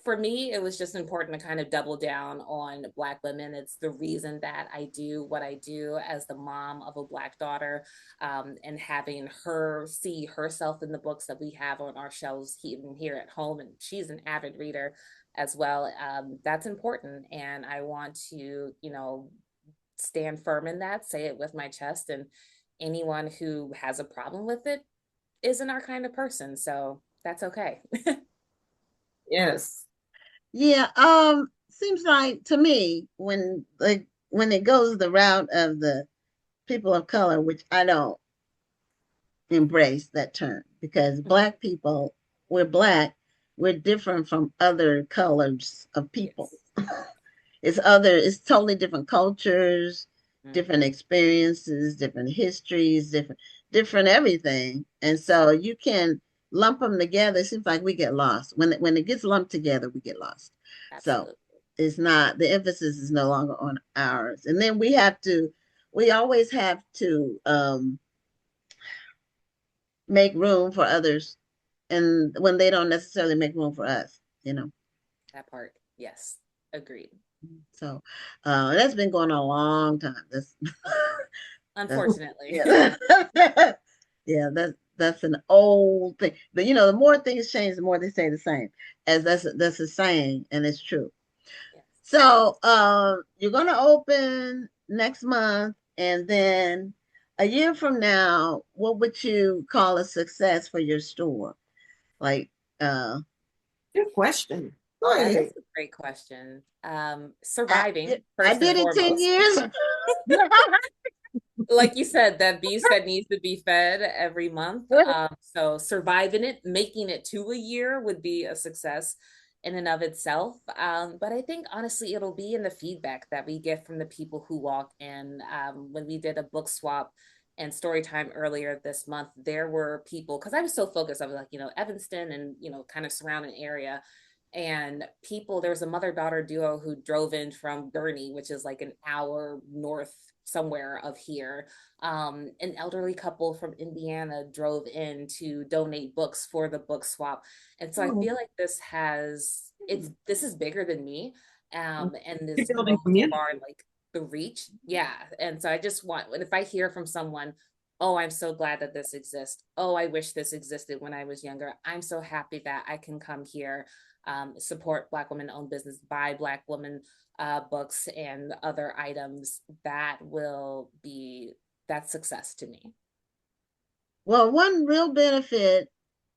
for me, it was just important to kind of double down on Black women. It's the reason that I do what I do as the mom of a Black daughter, and having her see herself in the books that we have on our shelves even here at home. And she's an avid reader as well. That's important. And I want to, you know, stand firm in that, say it with my chest. And anyone who has a problem with it isn't our kind of person. So that's okay. Yes. Yeah. Seems like to me when it goes the route of the people of color, which I don't embrace that term, because Black people, we're Black, we're different from other colors of people. It's totally different cultures, different experiences, different histories, different everything. And so you can lump them together. It seems like we get lost. When it gets lumped together, we get lost. Absolutely. So it's not, the emphasis is no longer on ours. And then we always have to make room for others, and when they don't necessarily make room for us, That part. Yes. Agreed. So that's been going on a long time. Unfortunately. Yeah. Yeah, that's an old thing. But the more things change, the more they stay the same. As that's a saying, and it's true. Yes. So you're gonna open next month, and then a year from now, what would you call a success for your store? Like Good question. That is a great question. Surviving, I first and did it 10 foremost. years. Like you said, that beast that needs to be fed every month. So surviving it, making it to a year would be a success in and of itself. But I think honestly, it'll be in the feedback that we get from the people who walk in. When we did a book swap and story time earlier this month, there were people, because I was so focused, I was like, Evanston and, kind of surrounding area. And people, there was a mother-daughter duo who drove in from Gurney, which is like an hour north somewhere of here. An elderly couple from Indiana drove in to donate books for the book swap. And so I feel like this is bigger than me. And this goes far, like the reach. Yeah. And so I just want, if I hear from someone, oh, I'm so glad that this exists. Oh, I wish this existed when I was younger. I'm so happy that I can come here, support Black women-owned business, buy Black women books and other items. That's success to me. Well, one real benefit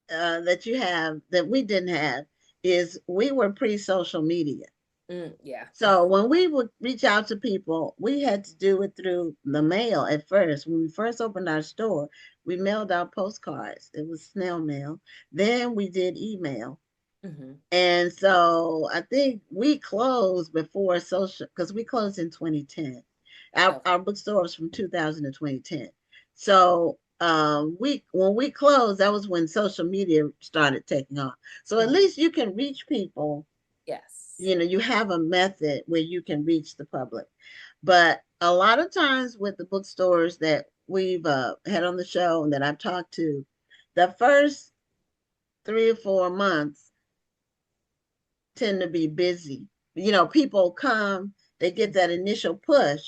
that you have that we didn't have is we were pre-social media. Yeah. So when we would reach out to people, we had to do it through the mail at first. When we first opened our store, we mailed out postcards. It was snail mail. Then we did email. And so I think we closed before social, because we closed in 2010. Our bookstore was from 2000 to 2010. So when we closed, that was when social media started taking off. So at least you can reach people. Yes. You have a method where you can reach the public. But a lot of times with the bookstores that we've had on the show and that I've talked to, the first 3 or 4 months tend to be busy. People come, they get that initial push.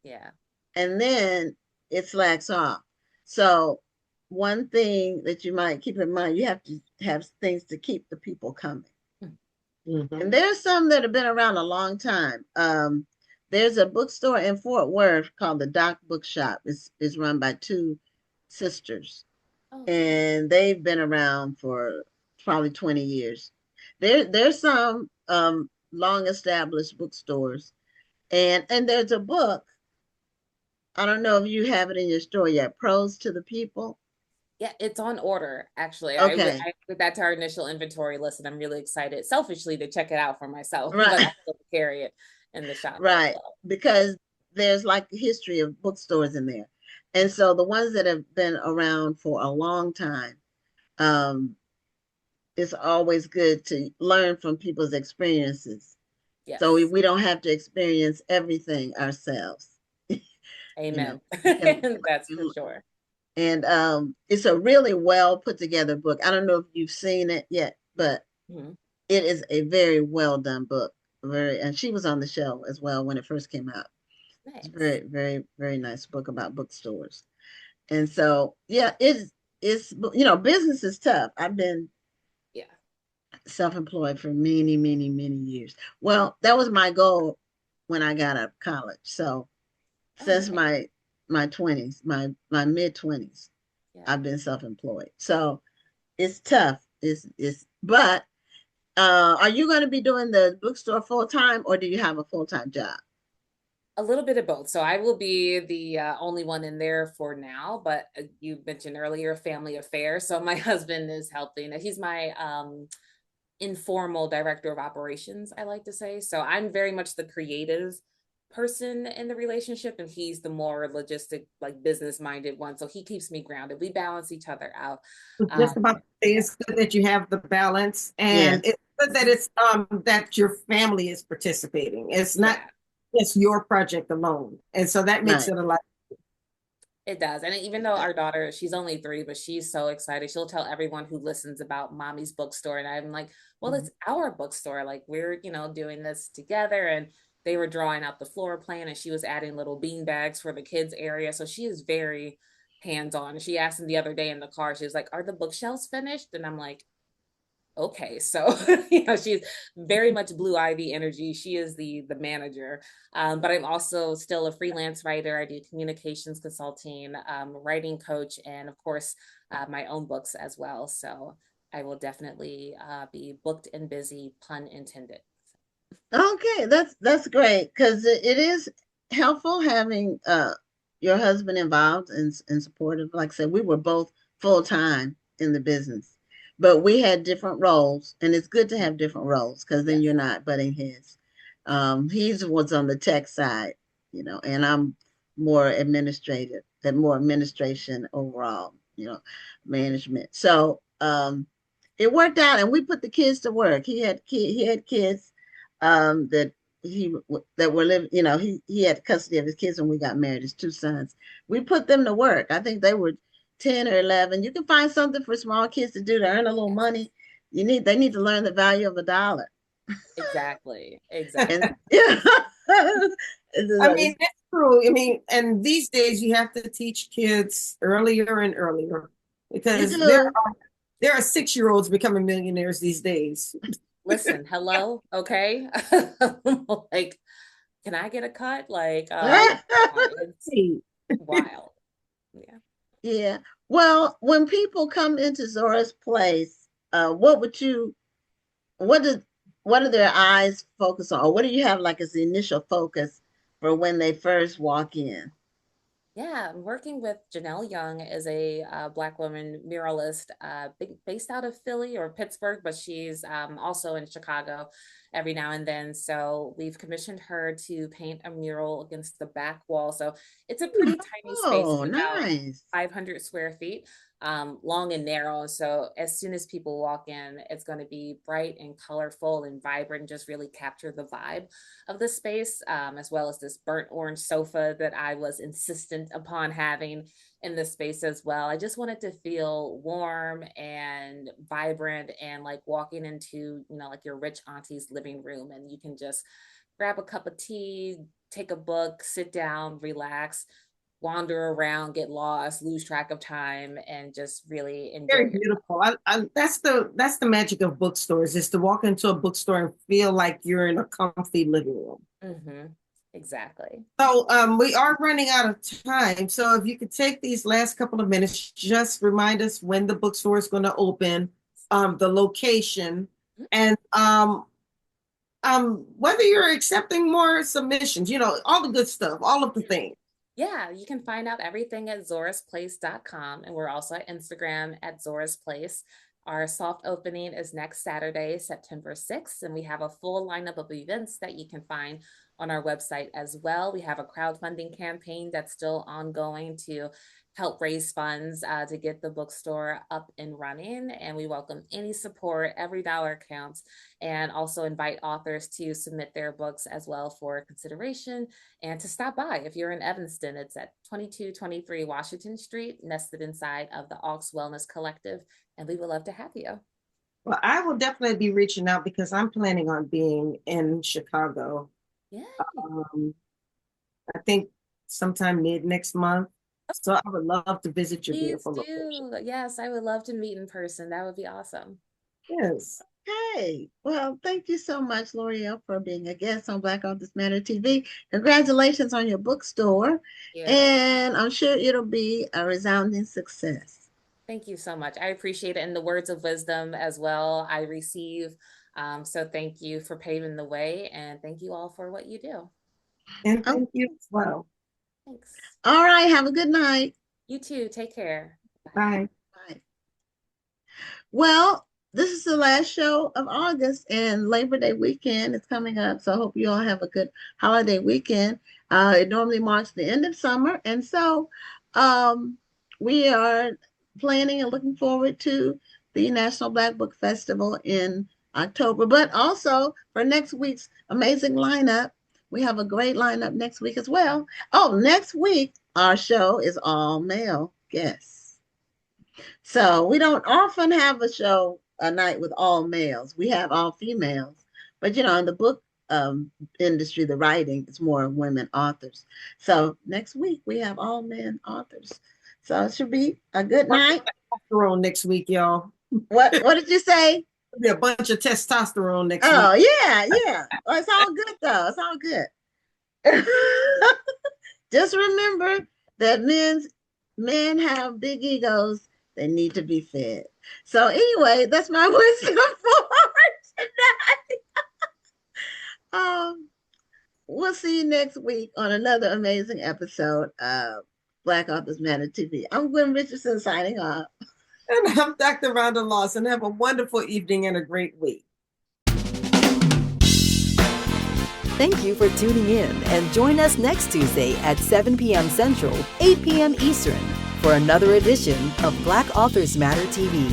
Yeah. And then it slacks off. So one thing that you might keep in mind, you have to have things to keep the people coming. And there's some that have been around a long time. There's a bookstore in Fort Worth called the Doc Bookshop. It's run by 2 sisters. And they've been around for probably 20 years. There's some long established bookstores. And there's a book, I don't know if you have it in your store yet, Prose to the People. Yeah, it's on order, actually. Okay. I put that to our initial inventory list, and I'm really excited, selfishly, to check it out for myself. Right. But I still carry it in the shop. Right. Because there's like a history of bookstores in there. And so the ones that have been around for a long time, it's always good to learn from people's experiences. Yes. So we don't have to experience everything ourselves. Amen. That's for sure. And it's a really well put together book. I don't know if you've seen it yet, but it is a very well done book. And she was on the show as well when it first came out. Nice. It's very, very, very nice book about bookstores. And so, yeah, it's business is tough. I've been self-employed for many, many, many years. Well, that was my goal when I got out of college. So since my 20s, my mid 20s, I've been self-employed. So it's tough. But are you going to be doing the bookstore full-time, or do you have a full-time job? A little bit of both. So I will be the only one in there for now, but you mentioned earlier family affair. So my husband is helping. He's my informal director of operations, I like to say. So I'm very much the creative person in the relationship, and he's the more logistic, like business minded one. So he keeps me grounded. We balance each other out. Just about to say, it's good that you have the balance, and it's good that it's that your family is participating. It's not just your project alone, and so that makes it a lot. It does. And even though our daughter, she's only 3, but she's so excited. She'll tell everyone who listens about mommy's bookstore. And I'm like, well, it's our bookstore. Like we're, doing this together. And they were drawing out the floor plan, and she was adding little bean bags for the kids area. So she is very hands-on. She asked him the other day in the car, she was like, are the bookshelves finished? And I'm like, okay, so she's very much Blue Ivy energy. She is the manager, but I'm also still a freelance writer. I do communications consulting, writing coach, and of course my own books as well. So I will definitely be booked and busy, pun intended. Okay, that's great, because it is helpful having your husband involved and supportive. Like I said, we were both full-time in the business, but we had different roles, and it's good to have different roles because then you're not butting heads. He's was on the tech side, and I'm more administrative, and more administration overall, management. So it worked out, and we put the kids to work. He had kids that were living, he had custody of his kids when we got married, his 2 sons. We put them to work. I think they were 10 or 11. You can find something for small kids to do to earn a little money. They need to learn the value of $1. Exactly. I mean, that's true. I mean, and these days you have to teach kids earlier and earlier, because there are 6-year-olds becoming millionaires these days. Listen, hello, okay? Like, can I get a cut? Like, it's wild. Yeah. Well, when people come into Zora's place, what do their eyes focus on? Or what do you have like as the initial focus for when they first walk in? Yeah, I'm working with Janelle Young, is a Black woman muralist based out of Philly or Pittsburgh, but she's also in Chicago every now and then. So we've commissioned her to paint a mural against the back wall. So it's a pretty tiny space, about 500 square feet, long and narrow. So as soon as people walk in, it's going to be bright and colorful and vibrant, just really capture the vibe of the space, as well as this burnt orange sofa that I was insistent upon having in the space as well. I just wanted to feel warm and vibrant, and like walking into, like your rich auntie's living room, and you can just grab a cup of tea, take a book, sit down, relax, wander around, get lost, lose track of time, and just really enjoy. Very beautiful. That's the magic of bookstores, is to walk into a bookstore and feel like you're in a comfy living room. Mm-hmm. Exactly. So we are running out of time. So if you could take these last couple of minutes, just remind us when the bookstore is going to open, the location, and whether you're accepting more submissions, all the good stuff, all of the things. Yeah, you can find out everything at zorasplace.com, and we're also at Instagram at Zora's Place. Our soft opening is next Saturday, September 6th, and we have a full lineup of events that you can find on our website as well. We have a crowdfunding campaign that's still ongoing to help raise funds to get the bookstore up and running. And we welcome any support. Every dollar counts. And also invite authors to submit their books as well for consideration, and to stop by. If you're in Evanston, it's at 2223 Washington Street, nested inside of the Aux Wellness Collective. And we would love to have you. Well, I will definitely be reaching out, because I'm planning on being in Chicago. Yeah. I think sometime mid next month. So I would love to visit your beautiful location. Yes, I would love to meet in person. That would be awesome. Yes. Hey, well, thank you so much, L'Oreal, for being a guest on Black Authors Matter TV. Congratulations on your bookstore. And I'm sure it'll be a resounding success. Thank you so much. I appreciate it. And the words of wisdom as well, I receive. So thank you for paving the way, and thank you all for what you do. And thank you as well. Thanks. All right. Have a good night. You too. Take care. Bye. Bye. Well, this is the last show of August, and Labor Day weekend is coming up. So I hope you all have a good holiday weekend. It normally marks the end of summer, and so we are planning and looking forward to the National Black Book Festival in October, but also for next week's amazing lineup. We have a great lineup next week as well. Oh, next week, our show is all male guests. So we don't often have a night with all males. We have all females. But, in the book industry, the writing, it's more women authors. So next week, we have all men authors. So it should be a good night. Testosterone next week, y'all. What did you say? There'll be a bunch of testosterone next week. Oh, yeah. Well, it's all good, though. It's all good. Just remember that men have big egos. They need to be fed. So anyway, that's my wisdom for tonight. We'll see you next week on another amazing episode of Black Authors Matter TV. I'm Gwen Richardson signing off. And I'm Dr. Rhonda Lawson. Have a wonderful evening and a great week. Thank you for tuning in, and join us next Tuesday at 7 p.m. Central, 8 p.m. Eastern for another edition of Black Authors Matter TV.